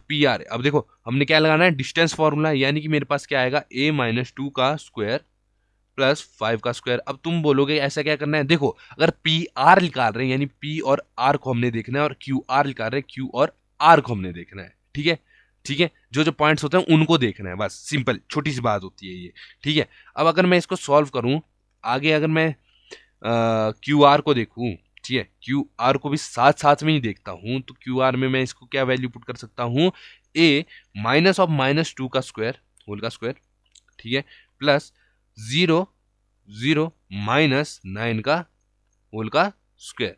[SPEAKER 1] पी आर, अब देखो हमने क्या लगाना है, डिस्टेंस फॉर्मूला, यानी कि मेरे पास क्या आएगा a-2 का स्क्वायर प्लस 5 का स्क्वायर। अब तुम बोलोगे ऐसा क्या करना है, देखो अगर पी आर निकाल रहे हैं यानी पी और आर को हमने देखना है, और क्यू आर निकाल रहे हैं क्यू और आर को हमने देखना है। ठीक है, ठीक है, जो जो पॉइंट्स होते हैं उनको देखना है, बस सिंपल छोटी सी बात होती है ये। ठीक है, अब अगर मैं इसको सॉल्व करूं आगे, अगर मैं क्यू आर को देखूं, ठीक है, क्यू आर को भी साथ साथ में ही देखता हूं, तो क्यू आर में मैं इसको क्या वैल्यू पुट कर सकता हूं, ए -2 का स्क्वायर होल का स्क्वायर, ठीक है, प्लस 0 -9 का होल का स्क्वायर,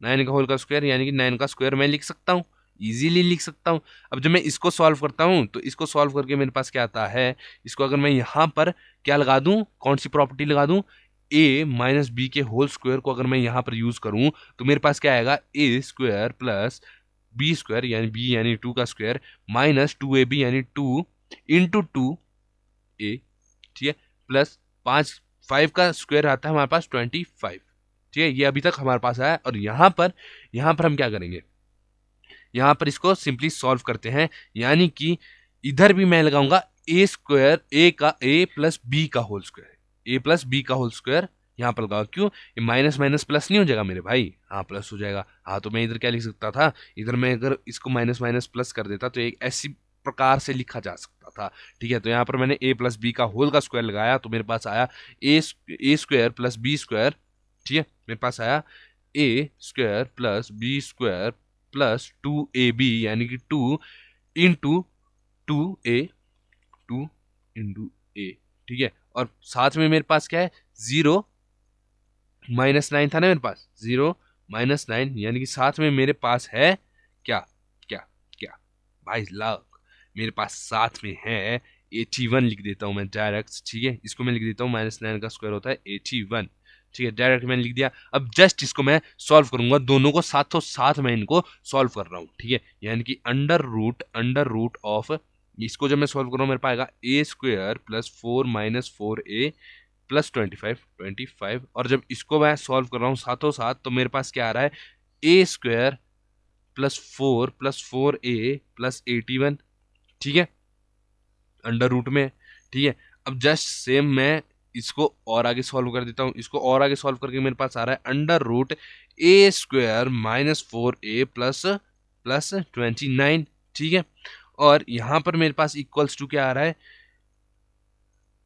[SPEAKER 1] 9 का होल का स्क्वायर यानी कि 9 का स्क्वायर मैं लिख सकता हूँ, इजीली लिख सकता हूँ। अब जब मैं इसको सॉल्व करता हूँ तो इसको सॉल्व करके मेरे पास क्या आता है, इसको अगर मैं यहाँ पर क्या लगा दूं, कौन सी प्रॉपर्टी लगा दूं, a-b के होल स्क्वायर को अगर मैं यहाँ पर यूज करूं तो मेरे पास क्या आएगा, ए स्क्वायर प्लस बी स्क्वायर यानी बी यानी 2 का स्क्वायर -2ab यानी 2 इंटू 2a, ठीक है, प्लस 5 का स्क्वायर आता है हमारे पास 25। ठीक है, ये अभी तक हमारे पास आया, और यहाँ पर हम क्या करेंगे, यहाँ पर इसको सिंपली सॉल्व करते हैं, यानी कि इधर भी मैं लगाऊंगा ए स्क्वायर, ए प्लस बी का होल स्क्वायर, ए प्लस बी का होल स्क्वायर यहाँ पर लगाओ, क्यों, ये माइनस माइनस प्लस नहीं हो जाएगा मेरे भाई, हाँ प्लस हो जाएगा। हाँ, तो मैं इधर क्या लिख सकता था, इधर मैं अगर इसको माइनस माइनस प्लस कर देता तो एक ऐसी प्रकार से लिखा जा सकता था। ठीक है, तो यहाँ पर मैंने a प्लस बी का होल का स्क्वायर लगाया तो मेरे पास आया A square plus B square. ठीक है, मेरे पास आया A square plus B square plus 2ab यानी कि 2 इंटू 2a, 2 इंटू a। ठीक है, और साथ में मेरे पास क्या है, 0-9 था ना मेरे पास, 0-9 यानी कि साथ में मेरे पास है क्या क्या क्या भाई लाख, मेरे पास साथ में है 81, लिख देता हूं मैं डायरेक्ट। ठीक है, इसको मैं लिख देता हूं -9 का स्क्वायर होता है 81। ठीक है, डायरेक्ट मैंने लिख दिया। अब जस्ट इसको मैं सॉल्व करूंगा, दोनों को साथों साथ मैं इनको सॉल्व कर रहा हूं। ठीक है, यानी कि अंडर रूट ऑफ, इसको जब मैं सॉल्व कर रहा हूं मेरे पास आएगा ए स्क्वायर प्लस 4-4a प्लस 25, और जब इसको मैं सॉल्व कर रहा हूँ साथों साथ तो मेरे पास क्या आ रहा है, ए स्क्वायर प्लस 4+4a प्लस 81। ठीक है, अंडर रूट में। ठीक है, अब जस्ट सेम मैं इसको और आगे सॉल्व कर देता हूँ, इसको और आगे सॉल्व करके मेरे पास आ रहा है under root a² -4a plus 29। ठीक है, और यहां पर मेरे पास इक्वल्स टू क्या आ रहा है,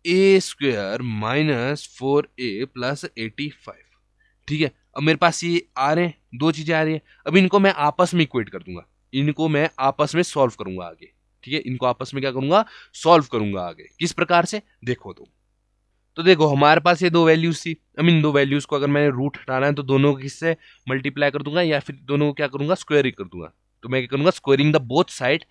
[SPEAKER 1] a² -4a प्लस 85। ठीक है, अब मेरे पास ये आ रहे हैं, दो चीजें आ रही है, अब इनको मैं आपस में इक्वेट कर दूंगा, इनको मैं आपस में सॉल्व करूंगा आगे। ठीक है, इनको आपस में क्या करूंगा, सॉल्व करूंगा आगे। किस प्रकार से, देखो तो देखो हमारे पास ये दो वैल्यूज थी, आई मीन दो वैल्यूज को अगर मैंने रूट हटाना है तो दोनों को किससे मल्टीप्लाई कर दूंगा, या फिर दोनों को क्या करूंगा, स्क्वायर ही कर दूंगा। तो मैं क्या करूंगा, squaring the both side,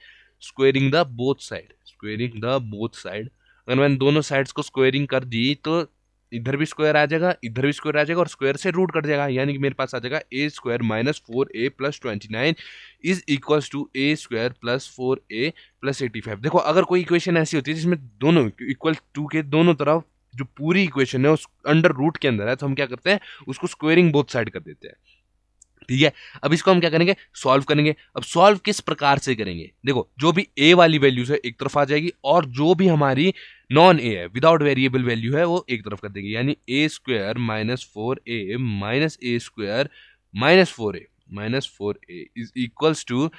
[SPEAKER 1] squaring the both side, squaring the both side. अगर मैंने दोनों साइड्स को स्क्वेयरिंग कर दी तो इधर भी स्क्वायर आ जाएगा, इधर भी स्क्वायर आ जाएगा, और स्क्वायर से रूट कट जाएगा, यानी कि मेरे पास आ जाएगा A square minus 4a plus 29 is equals to A square plus 4a plus 85। देखो अगर कोई इक्वेशन ऐसी होती है जिसमें दोनों इक्वल टू के दोनों तरफ जो पूरी इक्वेशन है उस अंडर रूट के अंदर है, तो हम क्या करते हैं, उसको स्क्वेयरिंग बोथ साइड कर देते हैं। ठीक है, अब इसको हम क्या करेंगे, सॉल्व करेंगे। अब सॉल्व किस प्रकार से करेंगे, देखो जो भी ए वाली वैल्यूज है एक तरफ आ जाएगी, और जो भी हमारी नॉन ए है विदाउट वेरिएबल वैल्यू है वो एक तरफ कर देंगे, यानी A square minus 4a minus A square minus 4a is equals to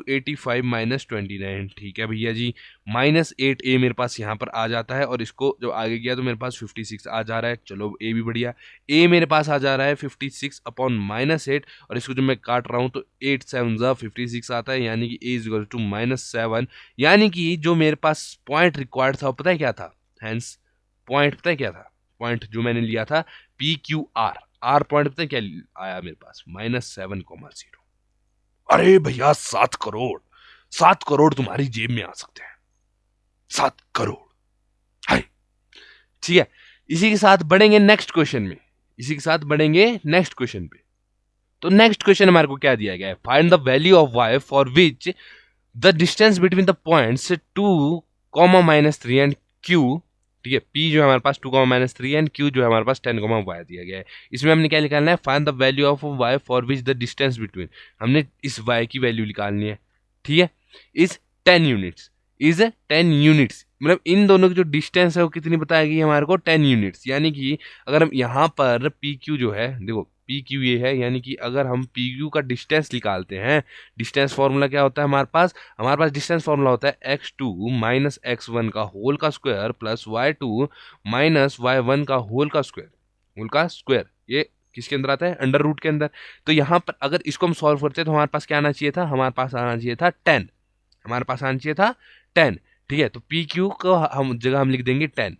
[SPEAKER 1] 85 minus 29। ठीक है भैया जी, -8a मेरे पास यहाँ पर आ जाता है, और इसको जब आगे किया तो मेरे पास 56 आ जा रहा है। चलो ए भी बढ़िया, ए मेरे पास आ जा रहा है 56 अपॉन -8, और इसको जब मैं काट रहा हूँ तो 8 7 56 आता है, यानी कि ए इज इक्वल टू -7। यानी कि जो मेरे पास पॉइंट रिक्वायर्ड था पता है क्या था, हैंस पॉइंट पता है क्या था, पॉइंट जो मैंने लिया था PQR, आर पॉइंट पता है क्या आया मेरे पास, -7,0। अरे भैया 7 करोड़, 7 करोड़ तुम्हारी जेब में आ सकते हैं, 7 करोड़। हाय, ठीक है, इसी के साथ बढ़ेंगे नेक्स्ट क्वेश्चन में, इसी के साथ बढ़ेंगे नेक्स्ट क्वेश्चन पे। तो नेक्स्ट क्वेश्चन हमारे को क्या दिया गया है, find the value of y for which the distance between the points 2, -3 and q। ठीक है, p जो है हमारे पास 2, -3 एंड q जो है हमारे पास 10, y दिया गया है। इसमें हमने क्या निकालना है, find the value of y for which the distance between, हमने इस y की वैल्यू निकालनी है। ठीक है, इज 10 यूनिट्स, इज 10 यूनिट्स, मतलब इन दोनों की जो डिस्टेंस है वो कितनी बताएगी हमारे को, 10 यूनिट्स। यानी कि अगर हम यहाँ पर पी क्यू जो है, देखो पी क्यू ये है, यानी कि अगर हम पी क्यू का डिस्टेंस निकालते हैं, डिस्टेंस फॉर्मूला क्या होता है हमारे पास डिस्टेंस फॉर्मूला होता है x2 माइनस x1 का होल का square plus y2 minus y1 का होल का स्क्वायर, ये किसके अंदर आता है, अंडर रूट के अंदर। तो यहाँ पर अगर इसको हम सॉल्व करते हैं तो हमारे पास क्या आना चाहिए था, हमारे पास आना चाहिए था 10, हमारे पास आना चाहिए था 10। ठीक है, तो पी क्यू को हम जगह हम लिख देंगे 10,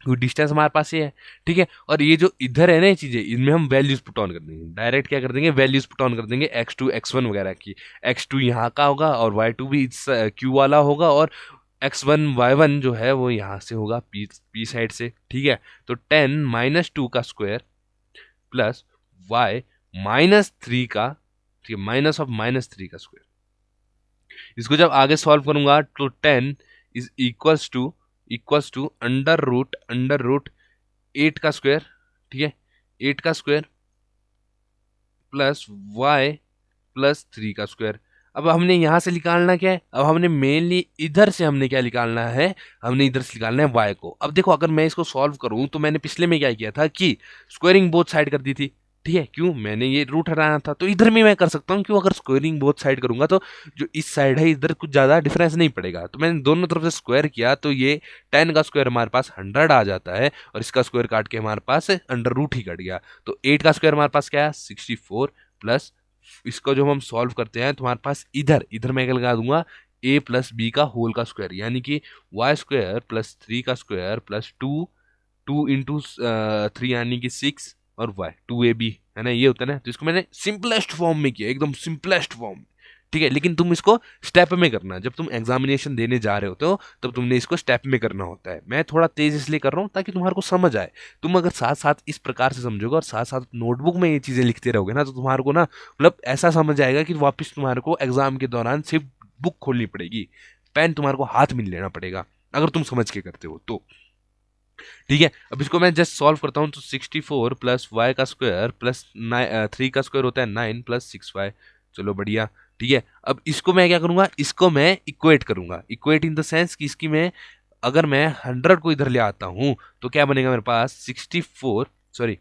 [SPEAKER 1] क्योंकि डिस्टेंस हमारे पास ये है। ठीक है, और ये जो इधर है ना ये चीजें, इनमें हम वैल्यूज पुट ऑन कर देंगे, डायरेक्ट क्या कर देंगे, वैल्यूज पुट ऑन कर देंगे, x2 x1 वगैरह की। x2 यहाँ का होगा और y2 भी इस q वाला होगा, और x1 y1 जो है वो यहाँ से होगा p साइड से। ठीक है, तो 10 -2 का स्क्वायर प्लस y -3 का, ठीक है, माइनस ऑफ -3 का स्क्वायर। इसको जब आगे सॉल्व करूंगा तो 10 is equals to under root 8 का स्क्वायर। ठीक है, 8 का स्क्वायर प्लस y प्लस 3 का स्क्वायर। अब हमने यहां से निकालना क्या है, अब हमने मेनली इधर से हमने क्या निकालना है, हमने इधर से निकालना है y को। अब देखो अगर मैं इसको सॉल्व करूं तो मैंने पिछले में क्या किया था कि स्क्वायरिंग बोथ साइड कर दी थी। ठीक है, क्यों, मैंने ये रूट हटाना था, तो इधर भी मैं कर सकता हूँ, क्यों, अगर स्क्वायरिंग बोथ साइड करूंगा तो जो इस साइड है इधर कुछ ज्यादा डिफरेंस नहीं पड़ेगा। तो मैंने दोनों तरफ से स्क्वायर किया तो ये 10 का स्क्वायर हमारे पास 100 आ जाता है, और इसका स्क्वायर काट के हमारे पास अंडर रूट ही कट गया। तो 8 का स्क्वायर हमारे पास क्या है, 64 प्लस इसको जो हम सॉल्व करते हैं तो हमारे पास इधर इधर मैं क्या लगा दूंगा, a प्लस बी का होल का स्क्वायर, यानी कि y स्क्वायर प्लस 3 का स्क्वायर प्लस 2 इंटू 3 यानी कि 6, और y 2ab है ना, ये होता है ना। तो इसको मैंने सिंपलेस्ट फॉर्म में किया, एकदम सिंपलेस्ट फॉर्म। ठीक है, लेकिन तुम इसको स्टेप में करना, जब तुम एग्जामिनेशन देने जा रहे होते हो तब तुमने इसको स्टेप में करना होता है। मैं थोड़ा तेज इसलिए कर रहा हूँ ताकि तुम्हारे को समझ आए। तुम अगर साथ साथ इस प्रकार से समझोगे और साथ साथ नोटबुक में ये चीजें लिखते रहोगे ना, तो तुम्हारे को ना मतलब ऐसा समझ आएगा कि वापस तुम्हारे को एग्जाम के दौरान सिर्फ बुक खोलनी पड़ेगी, पेन तुम्हारे को हाथ में लेना पड़ेगा, अगर तुम समझ के करते हो तो। ठीक है, अब इसको मैं जस्ट सॉल्व करता हूँ तो 64 प्लस वाई का स्क्वायर प्लस 3 का स्क्वायर होता है 9 प्लस 6y। चलो बढ़िया। ठीक है, अब इसको मैं क्या करूंगा, इसको मैं इक्वेट करूंगा, इक्वेट इन द सेंस कि इसकी मैं अगर मैं 100 को इधर ले आता हूं तो क्या बनेगा मेरे पास 64, सॉरी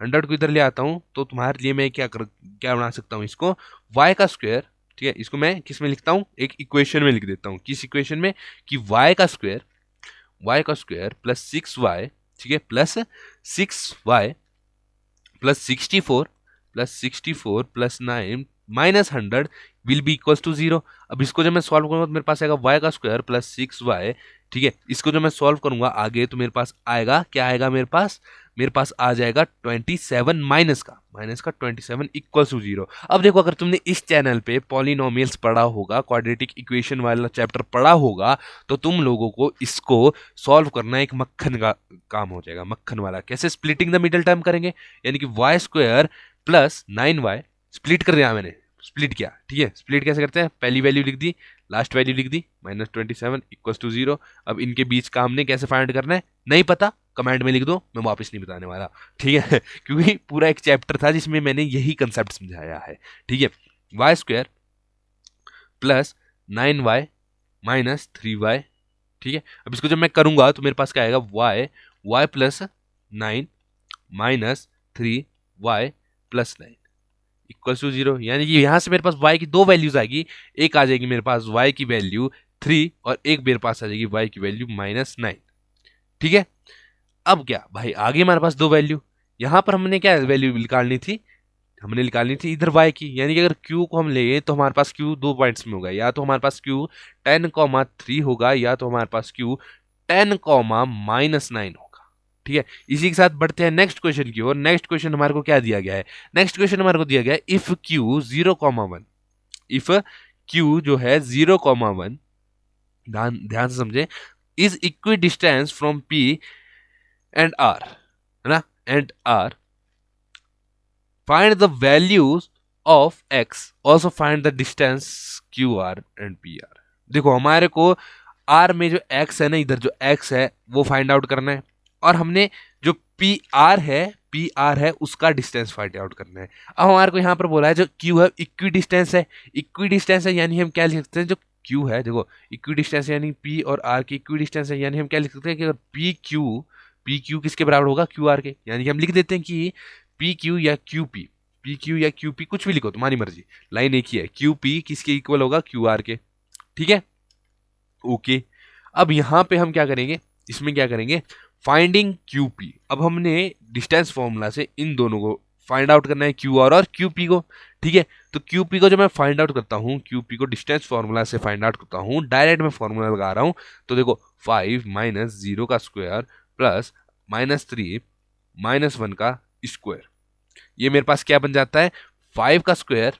[SPEAKER 1] 100 को इधर ले आता हूं तो तुम्हारे लिए मैं क्या बना सकता हूं इसको, y का स्क्वायर। ठीक है, इसको मैं किस में लिखता हूं, एक इक्वेशन में लिख देता हूं, किस इक्वेशन में, कि y का स्क्वायर प्लस 6y, ठीक है, plus 6y plus 64 plus 9 -100 will be equals to 0। अब इसको जब मैं सॉल्व करूंगा तो मेरे पास आएगा y का स्क्वायर प्लस 6y, ठीक है। इसको जब मैं सॉल्व करूंगा आगे तो मेरे पास आएगा, क्या आएगा मेरे पास आ जाएगा 27 माइनस का 27 इक्वल्स टू 0। अब देखो, अगर तुमने इस चैनल पे पॉलिनोमियल्स पढ़ा होगा, क्वाड्रेटिक इक्वेशन वाला चैप्टर पढ़ा होगा, तो तुम लोगों को इसको सॉल्व करना एक मक्खन का काम हो जाएगा, मक्खन वाला। कैसे? स्प्लिटिंग द मिडिल टर्म करेंगे, यानी कि y square plus 9y split कर दिया मैंने, स्प्लिट किया, ठीक है। स्प्लिट कैसे करते हैं? पहली वैल्यू लिख दी, लास्ट वैल्यू लिख दी, -27 इक्वल्स टू 0। अब इनके बीच का हमने कैसे फाइंड करना है नहीं पता, कमेंट में लिख दो, मैं वापस नहीं बताने वाला, ठीक है क्योंकि पूरा एक चैप्टर था जिसमें मैंने यही कंसेप्ट समझाया है, ठीक है। Y square plus 9y minus 3y, ठीक है। अब इसको जब मैं करूंगा तो मेरे पास क्या आएगा? y plus 9 minus 3y plus 9 equals to 0। यानी कि यहां से मेरे पास y की दो वैल्यूज आएगी, एक आ जाएगी मेरे पास y की वैल्यू 3 और एक मेरे पास आ जाएगी y की वैल्यू -9, ठीक है। अब क्या भाई, आगे हमारे पास दो वैल्यू, यहां पर हमने क्या वैल्यू निकालनी थी? हमने निकालनी थी इधर y की, यानी कि अगर q को हम ले तो हमारे पास q दो पॉइंट्स में होगा, या तो हमारे पास q 10,3 होगा, या तो हमारे पास q 10,-9 होगा, ठीक है। इसी के साथ बढ़ते हैं नेक्स्ट क्वेश्चन की ओर। नेक्स्ट क्वेश्चन हमारे को क्या दिया गया है? नेक्स्ट क्वेश्चन हमारे को दिया गया है इफ q 0,1, इफ q जो है 0,1, ध्यान से समझे, is equi distance from p and r, है ना, and r, find the values of x, also find the distance qr and pr। देखो, हमारे को r में जो x है ना, इधर जो x है वो फाइंड आउट करना है, और हमने जो pr है उसका डिस्टेंस फाइंड आउट करना है। अब हमारे को यहाँ पर बोला है जो q है इक्वी डिस्टेंस है, इक्वी डिस्टेंस है यानी हम क्या लिख सकते हैं? जो q है, देखो इक्वी डिस्टेंस यानी p और r की इक्वी डिस्टेंस है, यानी हम क्या लिख सकते हैं कि अगर pq किसके बराबर होगा? qr के। यानी कि हम लिख देते हैं कि PQ या QP कुछ भी लिखो, तुम्हारी मर्जी, लाइन एक ही है। QP किसके इक्वल होगा? QR के, ठीक है, ओके। अब यहां पे हम क्या करेंगे, इसमें क्या करेंगे? Finding QP। अब हमने डिस्टेंस फॉर्मूला से इन दोनों को फाइंड आउट करना है, QR और QP को, ठीक है। तो QP को जब मैं फाइंड आउट करता हूं, QP को डिस्टेंस फॉर्मूला से फाइंड आउट करता हूं, डायरेक्ट मैं फॉर्मूला लगा रहा हूं, तो देखो 5 माइनस 0 का स्क्वायर प्लस -3 -1 का स्क्वायर, ये मेरे पास क्या बन जाता है? 5 का स्क्वायर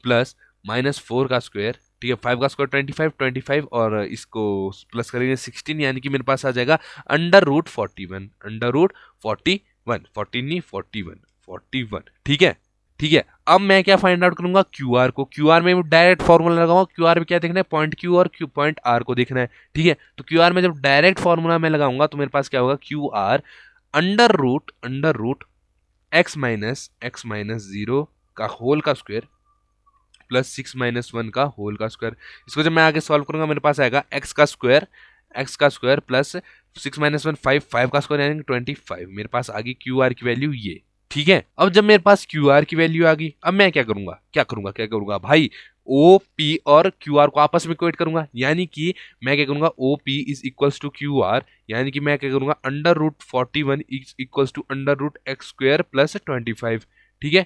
[SPEAKER 1] प्लस -4 का स्क्वायर, ठीक है। 5 का स्क्वायर 25 और इसको प्लस करेंगे 16, यानी कि मेरे पास आ जाएगा √41, √41 नहीं 41, ठीक है, ठीक है। अब मैं क्या फाइंड आउट करूंगा? QR को। QR में डायरेक्ट फॉर्मूला लगाऊंगा, QR में क्या देखना है? पॉइंट Q और पॉइंट R को देखना है, ठीक है। तो QR में जब डायरेक्ट फॉर्मूला मैं लगाऊंगा तो मेरे पास क्या होगा? QR under root x minus 0 का होल का स्क्वायर प्लस 6 माइनस 1 का होल का स्क्वायर। इसको जब मैं आगे सॉल्व करूंगा मेरे पास आएगा x का स्क्वायर प्लस 6 माइनस 1 5 का स्क्वायर यानी 25। मेरे पास आ गई QR की वैल्यू ये, ठीक है। अब जब मेरे पास QR की वैल्यू आ गई, अब मैं क्या करूंगा भाई? OP और QR को आपस में इक्वेट करूंगा, यानी कि मैं क्या करूंगा? OP is equals to QR, यानी कि मैं क्या करूंगा? √41 is equals to √x square plus 25, ठीक है।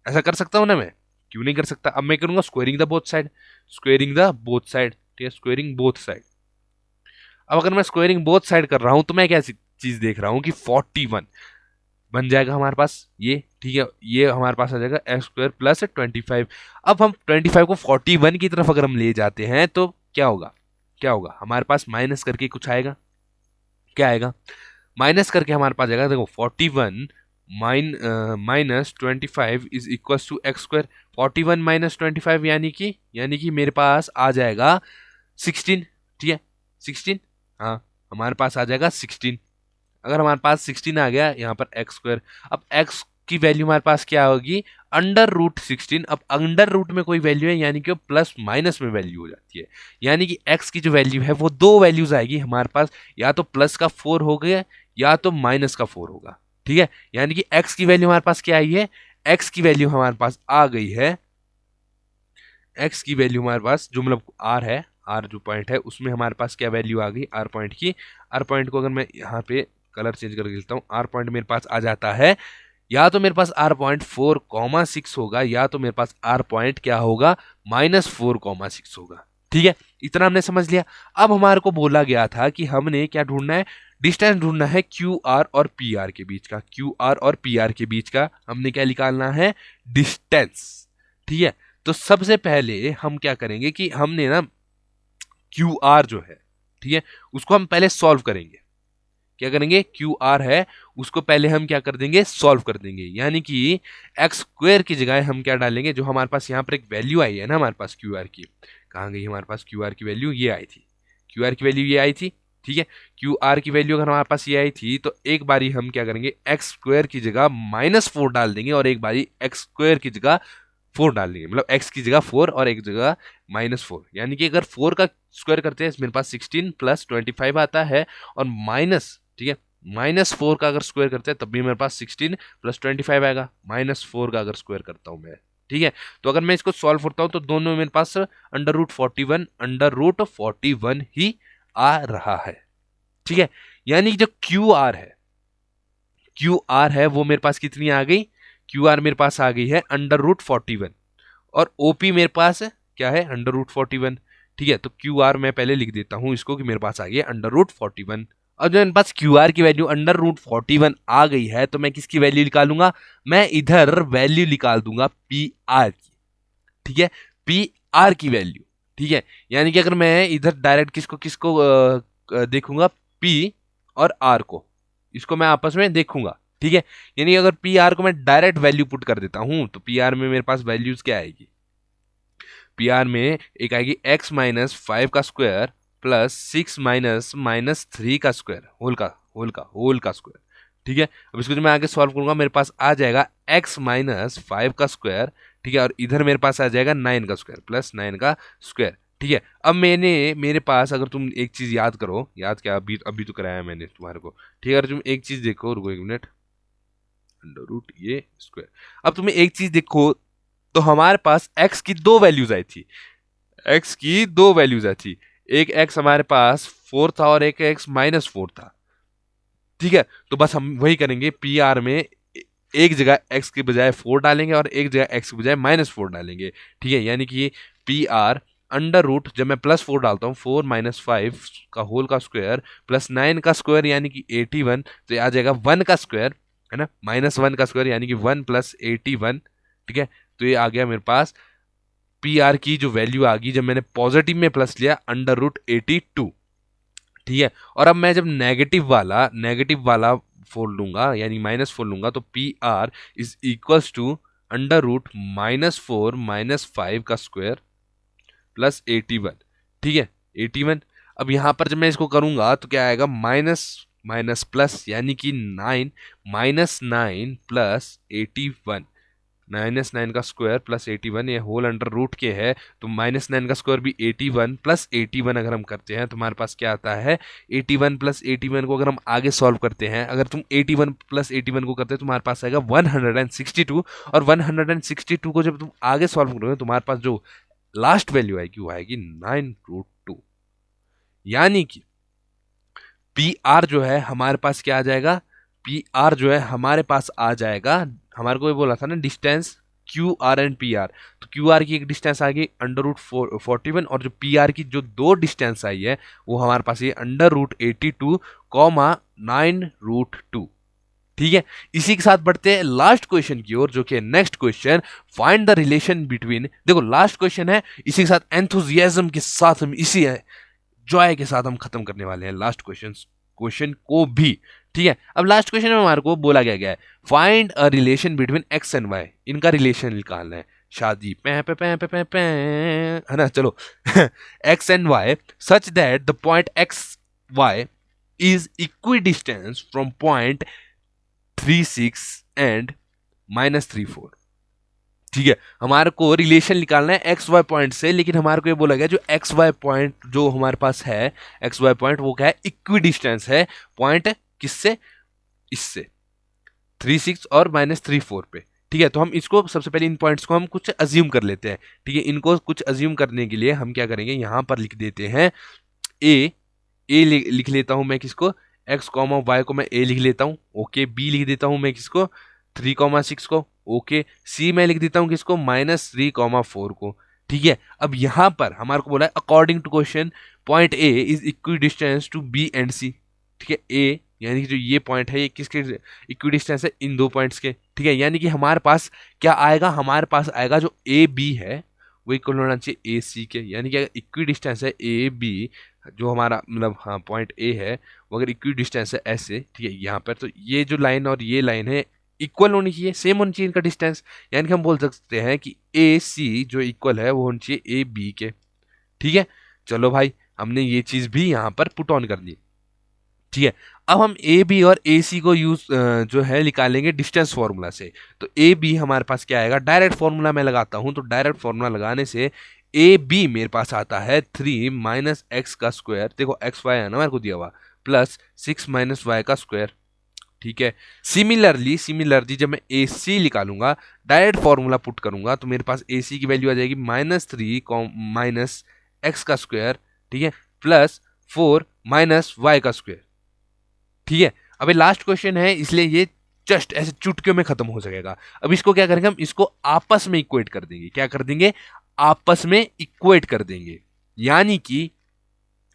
[SPEAKER 1] ऐसा कर सकता हूं ना मैं? क्यों नहीं कर सकता? अब मैं करूंगा स्क्वायरिंग द बोथ साइड, ठीक है, स्क्वायरिंग बोथ साइड। अब अगर मैं स्क्वायरिंग बोथ साइड कर रहा हूं तो मैं क्या चीज देख रहा हूं कि 41 बन जाएगा हमारे पास ये, ठीक है। ये हमारे पास आ जाएगा x स्क्वायर प्लस 25। अब हम 25 को 41 की तरफ अगर हम ले जाते हैं तो क्या होगा? हमारे पास माइनस करके कुछ आएगा, क्या आएगा? माइनस करके हमारे पास आएगा, देखो 41 minus 25 is equal to x square. 41 minus 25 यानी कि मेरे पास आ जाएगा 16, ठीक है, 16, हाँ हमारे पास आ जाएगा 16। अगर हमारे पास 16 आ गया यहाँ पर एक्स स्क्वायर, अब एक्स की वैल्यू हमारे पास क्या होगी? √16। अब अंडर रूट में कोई वैल्यू है यानी कि प्लस माइनस में वैल्यू हो जाती है, यानी कि एक्स की जो वैल्यू है वो दो वैल्यूज आएगी हमारे पास, या तो प्लस का 4 हो गया या तो माइनस का 4 होगा, ठीक है। यानी कि एक्स की वैल्यू हमारे पास क्या आई है? एक्स की वैल्यू हमारे पास आ गई है, एक्स की वैल्यू हमारे पास जो मतलब आर है, आर जो पॉइंट है उसमें हमारे पास क्या वैल्यू आ गई आर पॉइंट की? आर पॉइंट को अगर मैं यहाँ पे कलर चेंज करके लिखता हूँ, आर पॉइंट मेरे पास आ जाता है या तो मेरे पास r.4,6 होगा, या तो मेरे पास r पॉइंट क्या होगा, -4,6 होगा। ठीक है, इतना हमने समझ लिया। अब हमारे को बोला गया था कि हमने क्या ढूंढना है, डिस्टेंस ढूंढना है क्यू आर और पी आर के बीच का। क्यू आर और पी आर के बीच का हमने क्या निकालना है, डिस्टेंस। ठीक है, तो सबसे पहले हम क्या करेंगे कि हमने ना क्यू आर जो है, ठीक है, उसको हम पहले सॉल्व करेंगे। क्या करेंगे, क्यू आर है उसको पहले हम क्या कर देंगे, सॉल्व कर देंगे। यानी कि एक्स स्क्वायर की जगह हम क्या डालेंगे, जो हमारे पास यहाँ पर एक वैल्यू आई है ना हमारे पास क्यू आर की, कहाँ गई हमारे पास क्यू आर की वैल्यू, ये आई थी, क्यू आर की वैल्यू ये आई थी। ठीक है, क्यू आर की वैल्यू अगर हमारे पास ये आई थी, तो एक बारी हम क्या करेंगे, एक्स स्क्वायर की जगह -4 डाल देंगे, और एक बारी एक्स स्क्वायर की जगह 4 डाल देंगे, मतलब एक्स की जगह 4 और एक जगह -4। यानी कि अगर 4 का स्क्वायर करते हैं मेरे पास 16 + 25 आता है, और माइनस, ठीक है, -4 का अगर स्क्वायर करते हैं तब भी मेरे पास 16 + 25 आएगा। -4 का अगर स्क्वायर करता हूं मैं, ठीक है, तो अगर मैं इसको सॉल्व करता हूं तो दोनों मेरे पास √41 ही आ रहा है। ठीक है, यानी कि जो क्यू आर है वो मेरे पास कितनी आ गई, क्यू आर मेरे पास आ गई है √41, और ओपी मेरे पास क्या है, √41। ठीक है, तो क्यू आर मैं पहले लिख देता हूं इसको कि मेरे पास आ गया √41। और जब मेरे पास क्यू आर की वैल्यू √41 आ गई है, तो मैं किसकी वैल्यू निकालूंगा, मैं इधर वैल्यू निकाल दूंगा पी आर की। ठीक है, पी आर की वैल्यू। ठीक है, यानी कि अगर मैं इधर डायरेक्ट किसको किसको देखूंगा, पी और आर को, इसको मैं आपस में देखूंगा। ठीक है, यानी अगर पी आर को मैं डायरेक्ट वैल्यू पुट कर देता हूं, तो पी आर में मेरे पास वैल्यूज क्या आएगी, पी आर में एक आएगी x-5 का स्क्वायर प्लस 6 -3 का स्क्वायर, होल का स्क्वायर। ठीक है, अब इसको जब मैं आगे सॉल्व करूंगा मेरे पास आ जाएगा x-5 का स्क्वायर। ठीक है, और इधर मेरे पास आ जाएगा 9 का स्क्वायर प्लस 9 का स्क्वायर। ठीक है, अब मेरे पास अगर तुम एक चीज याद करो, याद क्या, अभी अभी तो कराया मैंने तुम्हारे को। ठीक है, अगर तुम एक चीज देखो, रुको 1 मिनट, √ ये स्क्वायर। अब तुम्हें एक चीज देखो, तो हमारे पास x की दो वैल्यूज आई थी, x की दो वैल्यूज आई थी, एक x हमारे पास 4 था और एक x -4 था। ठीक है, तो बस हम वही करेंगे, पी आर में एक जगह x के बजाय 4 डालेंगे और एक जगह x के बजाय -4 डालेंगे। ठीक है, यानी कि पी आर अंडर रूट, जब मैं +4 डालता हूँ, 4 - 5 का होल का स्क्वायर प्लस 9 का स्क्वायर यानी कि 81, तो आ जाएगा 1 का स्क्वायर, है ना, -1 का स्क्वायर यानी कि 1 + 81। ठीक है, तो ये आ गया मेरे पास पी आर की जो वैल्यू आ गई, जब मैंने पॉजिटिव में प्लस लिया, √82। ठीक है, और अब मैं जब नेगेटिव वाला फोल लूंगा, यानी -4 लूंगा, तो P R is equals to √-4 -5 का स्क्वायर प्लस 81। ठीक है, 81। अब यहां पर जब मैं इसको करूंगा तो क्या आएगा, माइनस माइनस प्लस, यानी कि 9 -9 + 81, -9 का स्क्वायर प्लस 81, ये होल अंडर रूट के है, तो -9 का स्क्वायर भी 81 + 81 अगर हम करते हैं तो हमारे पास क्या आता है, 81 + 81 को अगर हम आगे सॉल्व करते हैं, अगर तुम 81 + 81 को करते हैं तो तुम्हारे पास आएगा 162, और 162 को जब तुम आगे सॉल्व करोगे तुम्हारे पास जो लास्ट वैल्यू आएगी वो आएगी 9√2। यानी कि पी आर जो है हमारे पास क्या आ जाएगा, पी आर जो है हमारे पास आ जाएगा, हमारे को ये बोला था ना distance Q R and P R, तो क्यू आर की एक डिस्टेंस आ गई √41, और जो पी आर की जो दो डिस्टेंस आई है वो हमारे पास ये √82, 9√2। ठीक है, इसी के साथ बढ़ते हैं लास्ट क्वेश्चन की ओर, जो कि next question, find the relation between, देखो लास्ट क्वेश्चन है, इसी के साथ एंथुजियाज्म के साथ हम इसी जॉय के साथ हम खत्म करने वाले हैं लास्ट क्वेश्चन को भी। ठीक है, अब लास्ट क्वेश्चन में हमारे को बोला गया है, find a relation between x and y, इनका रिलेशन निकालना है, शादी पे है ना, चलो x and y such that the point x y is equi distance from point 36 and -34। ठीक है, हमारे को रिलेशन निकालना है एक्स वाई पॉइंट से, लेकिन हमारे को ये बोला गया जो एक्स वाई पॉइंट जो हमारे पास है, एक्स वाई पॉइंट वो क्या है, इक्वी डिस्टेंस है पॉइंट किससे, इससे 36 और -34 पे। ठीक है, तो हम इसको सबसे पहले इन पॉइंट्स को हम कुछ अज्यूम कर लेते हैं। ठीक है, इनको कुछ अज्यूम करने के लिए हम क्या करेंगे, यहां पर लिख देते हैं ए लिख लेता हूं मैं किसको, एक्स कॉमा वाई को मैं ए लिख लेता हूं, ओके, बी लिख देता हूं मैं किसको, 3,6 को, ओके। सी में लिख देता हूँ किसको, -3,4 को, ठीक है। अब यहाँ पर हमारे को बोला है according to question point A is equidistance to B and C, ठीक है। ए यानी कि जो ये पॉइंट है ये किसके इक्वी डिस्टेंस है, इन दो पॉइंट्स के, ठीक है। यानी कि हमारे पास क्या आएगा, हमारे पास आएगा जो ए बी है वो इक्वल होना चाहिए ए सी के, यानी कि अगर इक्वी डिस्टेंस है ए बी, जो हमारा मतलब हाँ पॉइंट ए है, वो अगर इक्वी डिस्टेंस है ऐसे, ठीक है, यहाँ पर, तो ये जो लाइन और ये लाइन है इक्वल होनी चाहिए, सेम होनी चाहिए इनका डिस्टेंस। यानी कि हम बोल सकते हैं कि ए सी जो इक्वल है वो होनी चाहिए ए बी के, ठीक है। चलो भाई, हमने ये चीज भी यहाँ पर पुट ऑन कर दी, ठीक है। अब हम ए बी और ए सी को यूज जो है निकालेंगे डिस्टेंस फॉर्मूला से। तो ए बी हमारे पास क्या आएगा, डायरेक्ट फॉर्मूला में लगाता हूं, तो डायरेक्ट फॉर्मूला लगाने से ए बी मेरे पास आता है 3 माइनस एक्स का स्क्वायर, देखो एक्स वाई है ना मेरे को दिया हुआ, प्लस 6 माइनस वाई का स्क्वायर, ठीक है। सिमिलरली जब मैं ए सी निकालूंगा, डायरेक्ट फॉर्मूला पुट करूंगा, तो मेरे पास ए सी की वैल्यू आ जाएगी -3 माइनस एक्स का स्क्वायर, ठीक है, प्लस 4 माइनस वाई का स्क्वायर, ठीक है। अभी लास्ट क्वेश्चन है इसलिए ये जस्ट ऐसे चुटकियों में खत्म हो सकेगा। अब इसको क्या करेंगे, हम इसको आपस में इक्वेट कर देंगे, क्या कर देंगे, आपस में इक्वेट कर देंगे। यानी कि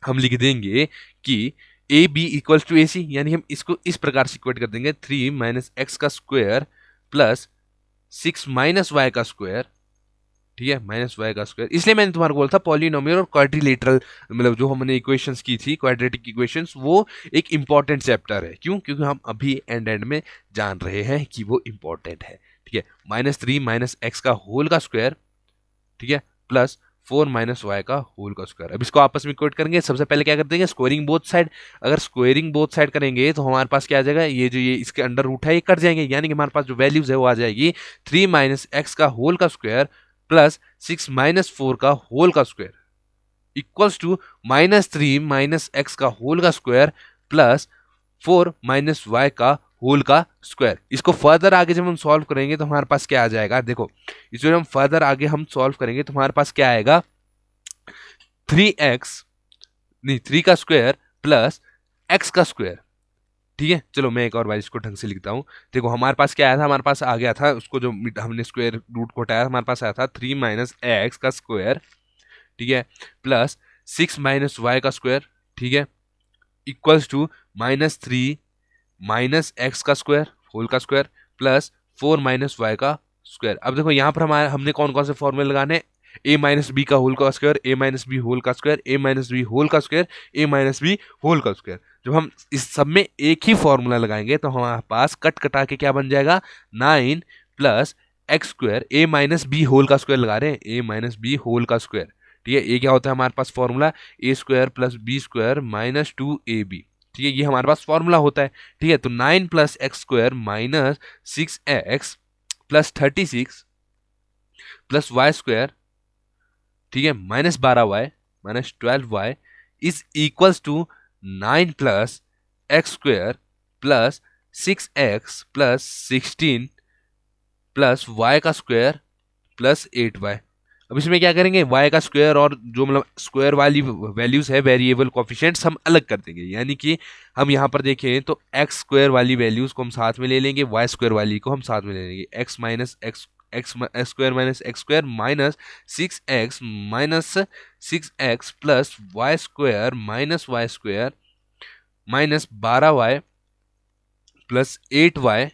[SPEAKER 1] हम लिख देंगे कि A B equals to A सी, यानी हम इसको इस प्रकार से इक्वेट कर देंगे, 3 माइनस एक्स का स्क्वायर प्लस 6 माइनस वाई का स्क्वायर, ठीक है, माइनस वाई का स्क्वायर। इसलिए मैंने तुम्हारे को बोला था पॉलिनोमियल और क्वाड्रिलेटरल, मतलब जो हमने इक्वेशंस की थी क्वाड्रेटिक इक्वेशंस, वो एक इंपॉर्टेंट चैप्टर है। क्यों, क्योंकि हम अभी एंड में जान रहे हैं कि वो इंपॉर्टेंट है, ठीक है। -3 माइनस एक्स का होल का स्क्वायर, ठीक है, प्लस 4 माइनस वाई का होल का स्क्वायर। अब इसको आपस में इक्वेट करेंगे, सबसे पहले क्या कर देंगे, स्क्वायरिंग बोथ साइड। अगर स्क्वायरिंग बोथ साइड करेंगे तो हमारे पास क्या आ जाएगा, ये जो ये इसके अंडर रूट है ये कट जाएंगे, यानी कि हमारे पास जो वैल्यूज है वो आ जाएगी 3 माइनस एक्स का होल का स्क्वायर प्लस 6 माइनस 4 का होल का square equals to -3 minus x का होल का स्क्वायर प्लस 4 माइनस वाई का होल का स्क्वायर। इसको फर्दर आगे जब हम सॉल्व करेंगे तो हमारे पास क्या आ जाएगा, देखो इसको हम फर्दर आगे हम सॉल्व करेंगे तो हमारे पास क्या आएगा, 3x नहीं 3 का स्क्वायर प्लस x का स्क्वायर, ठीक है। चलो मैं एक और बार इसको ढंग से लिखता हूँ। देखो हमारे पास क्या आया था, हमारे पास आ गया था उसको जो हमने स्क्वायर रूट को हटाया, हमारे पास आया था 3 माइनस एक्स का स्क्वायर, ठीक है, प्लस 6 माइनस वाई का स्क्वायर, ठीक है, इक्वल्स टू -3 माइनस एक्स का स्क्वायर होल का स्क्वायर प्लस 4 माइनस वाई का स्क्वायर। अब देखो यहाँ पर हमारे हमने कौन कौन से फॉर्मूले लगाने, ए माइनस बी का होल का square, A minus B whole का square, A minus B whole का square, A minus B whole का स्क्वायर। जब हम इस सब में एक ही फॉर्मूला लगाएंगे तो हमारे पास कट कटा के क्या बन जाएगा, 9 plus x square, A minus B whole का स्क्वायर लगा रहे हैं, ए माइनस बी होल का स्क्वायर, ठीक है। ये क्या होता है हमारे पास formula, A square plus B square minus 2ab, ठीक है, ये हमारे पास फॉर्मूला होता है, ठीक है। तो 9 plus x square minus 6x plus 36 plus y square, ठीक है, -12y minus 12y is equals to 9 plus x square plus 6x plus 16 plus y का स्क्वायर प्लस 8y। अब इसमें क्या करेंगे, y का स्क्वायर और जो मतलब स्क्वायर वाली वैल्यूज है वेरिएबल कोफिशिएंट्स हम अलग कर देंगे, यानी कि हम यहाँ पर देखें तो एक्स स्क्वायर वाली वैल्यूज को हम साथ में ले लेंगे, वाई स्क्वायर वाली को हम साथ में ले लेंगे, x minus x x square minus x square minus 6x plus y square minus y square minus 12y plus 8y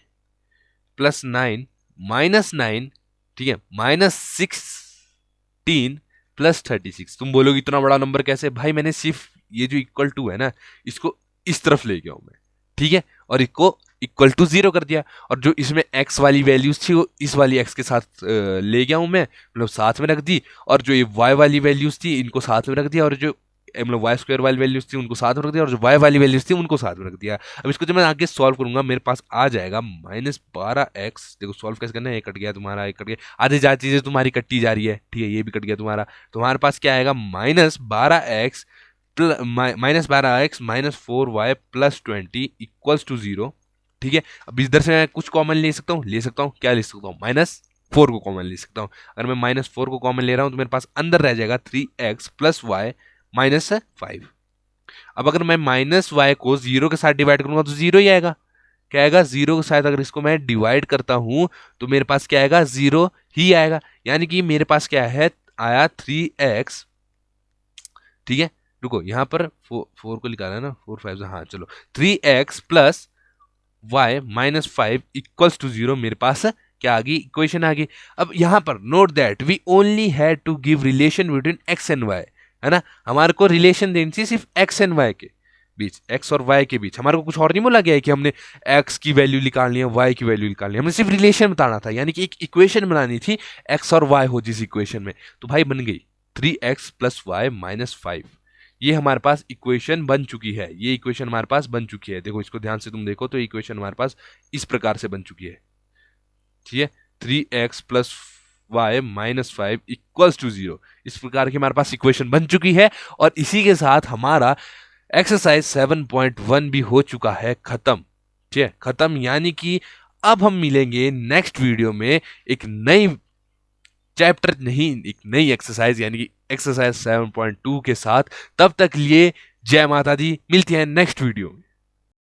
[SPEAKER 1] plus 9 minus 9, ठीक है, माइनस 16 प्लस 36। तुम बोलोगे इतना बड़ा नंबर कैसे, भाई मैंने सिर्फ ये जो इक्वल टू है ना इसको इस तरफ ले गया हूं मैं, ठीक है, और इसको इक्वल टू 0 कर दिया, और जो इसमें x वाली वैल्यूज थी वो इस वाली x के साथ ले गया हूं मैं, मतलब साथ में रख दी, और जो ये y वाली वैल्यूज थी इनको साथ में रख दिया, और जो मतलब वाई स्क्वायर वाली वैल्यूज थी उनको साथ में रख दिया, और जो वाई वाली वैल्यूज थी उनको साथ में रख दिया। अब इसको जब मैं आगे सॉल्व करूंगा मेरे पास आ जाएगा -12x, देखो सॉल्व कैसे करना है, ये कट गया तुम्हारा, ये कट गया, आधी ज्यादा चीजें तुम्हारी कट्टी जा रही है, ठीक है, ये भी कट गया तुम्हारे पास क्या आएगा, -12x minus 4y plus 20 equals to 0, ठीक है। अब इधर से मैं कुछ कॉमन ले सकता हूँ, क्या ले सकता हूँ, -4 को कॉमन ले सकता हूँ। अगर मैं -4 को कॉमन ले रहा हूँ तो मेरे पास अंदर रह जाएगा 3x प्लस वाई -5। अब अगर मैं -y को 0 के साथ डिवाइड करूंगा तो 0 ही आएगा, क्या आएगा 0 के साथ अगर इसको मैं डिवाइड करता हूं तो मेरे पास क्या आएगा 0 ही आएगा, यानी कि मेरे पास क्या है आया 3x। ठीक है, रुको यहाँ पर 4 को निकाला है ना, 4 5, हाँ चलो 3x plus y minus 5 equals to 0 मेरे पास क्या आ गई, इक्वेशन आ गई। अब यहां पर note that we only had to give relation between x and y, है ना, हमारे को रिलेशन देनी चाहिए सिर्फ x एंड y के बीच, x और y के बीच। हमारे को कुछ और नहीं बोला गया है कि हमने x की वैल्यू निकालनी है, y की वैल्यू निकालनी है, हमने सिर्फ रिलेशन बताना था, यानी कि एक इक्वेशन बनानी थी x और y हो जिस इक्वेशन में। तो भाई बन गई 3x प्लस वाई माइनस 5, ये हमारे पास इक्वेशन बन चुकी है, ये इक्वेशन हमारे पास बन चुकी है। देखो इसको ध्यान से तुम देखो तो इक्वेशन हमारे पास इस प्रकार से बन चुकी है। ठीक है, 3x plus y minus 5 equals to 0, इस प्रकार की हमारे पास इक्वेशन बन चुकी है। और इसी के साथ हमारा एक्सरसाइज 7.1 भी हो चुका है खत्म। ठीक है, खत्म, यानी कि अब हम मिलेंगे नेक्स्ट वीडियो में एक नई चैप्टर नहीं, एक नई एक्सरसाइज यानी कि एक्सरसाइज 7.2 के साथ। तब तक लिए जय माता दी, मिलती है नेक्स्ट वीडियो।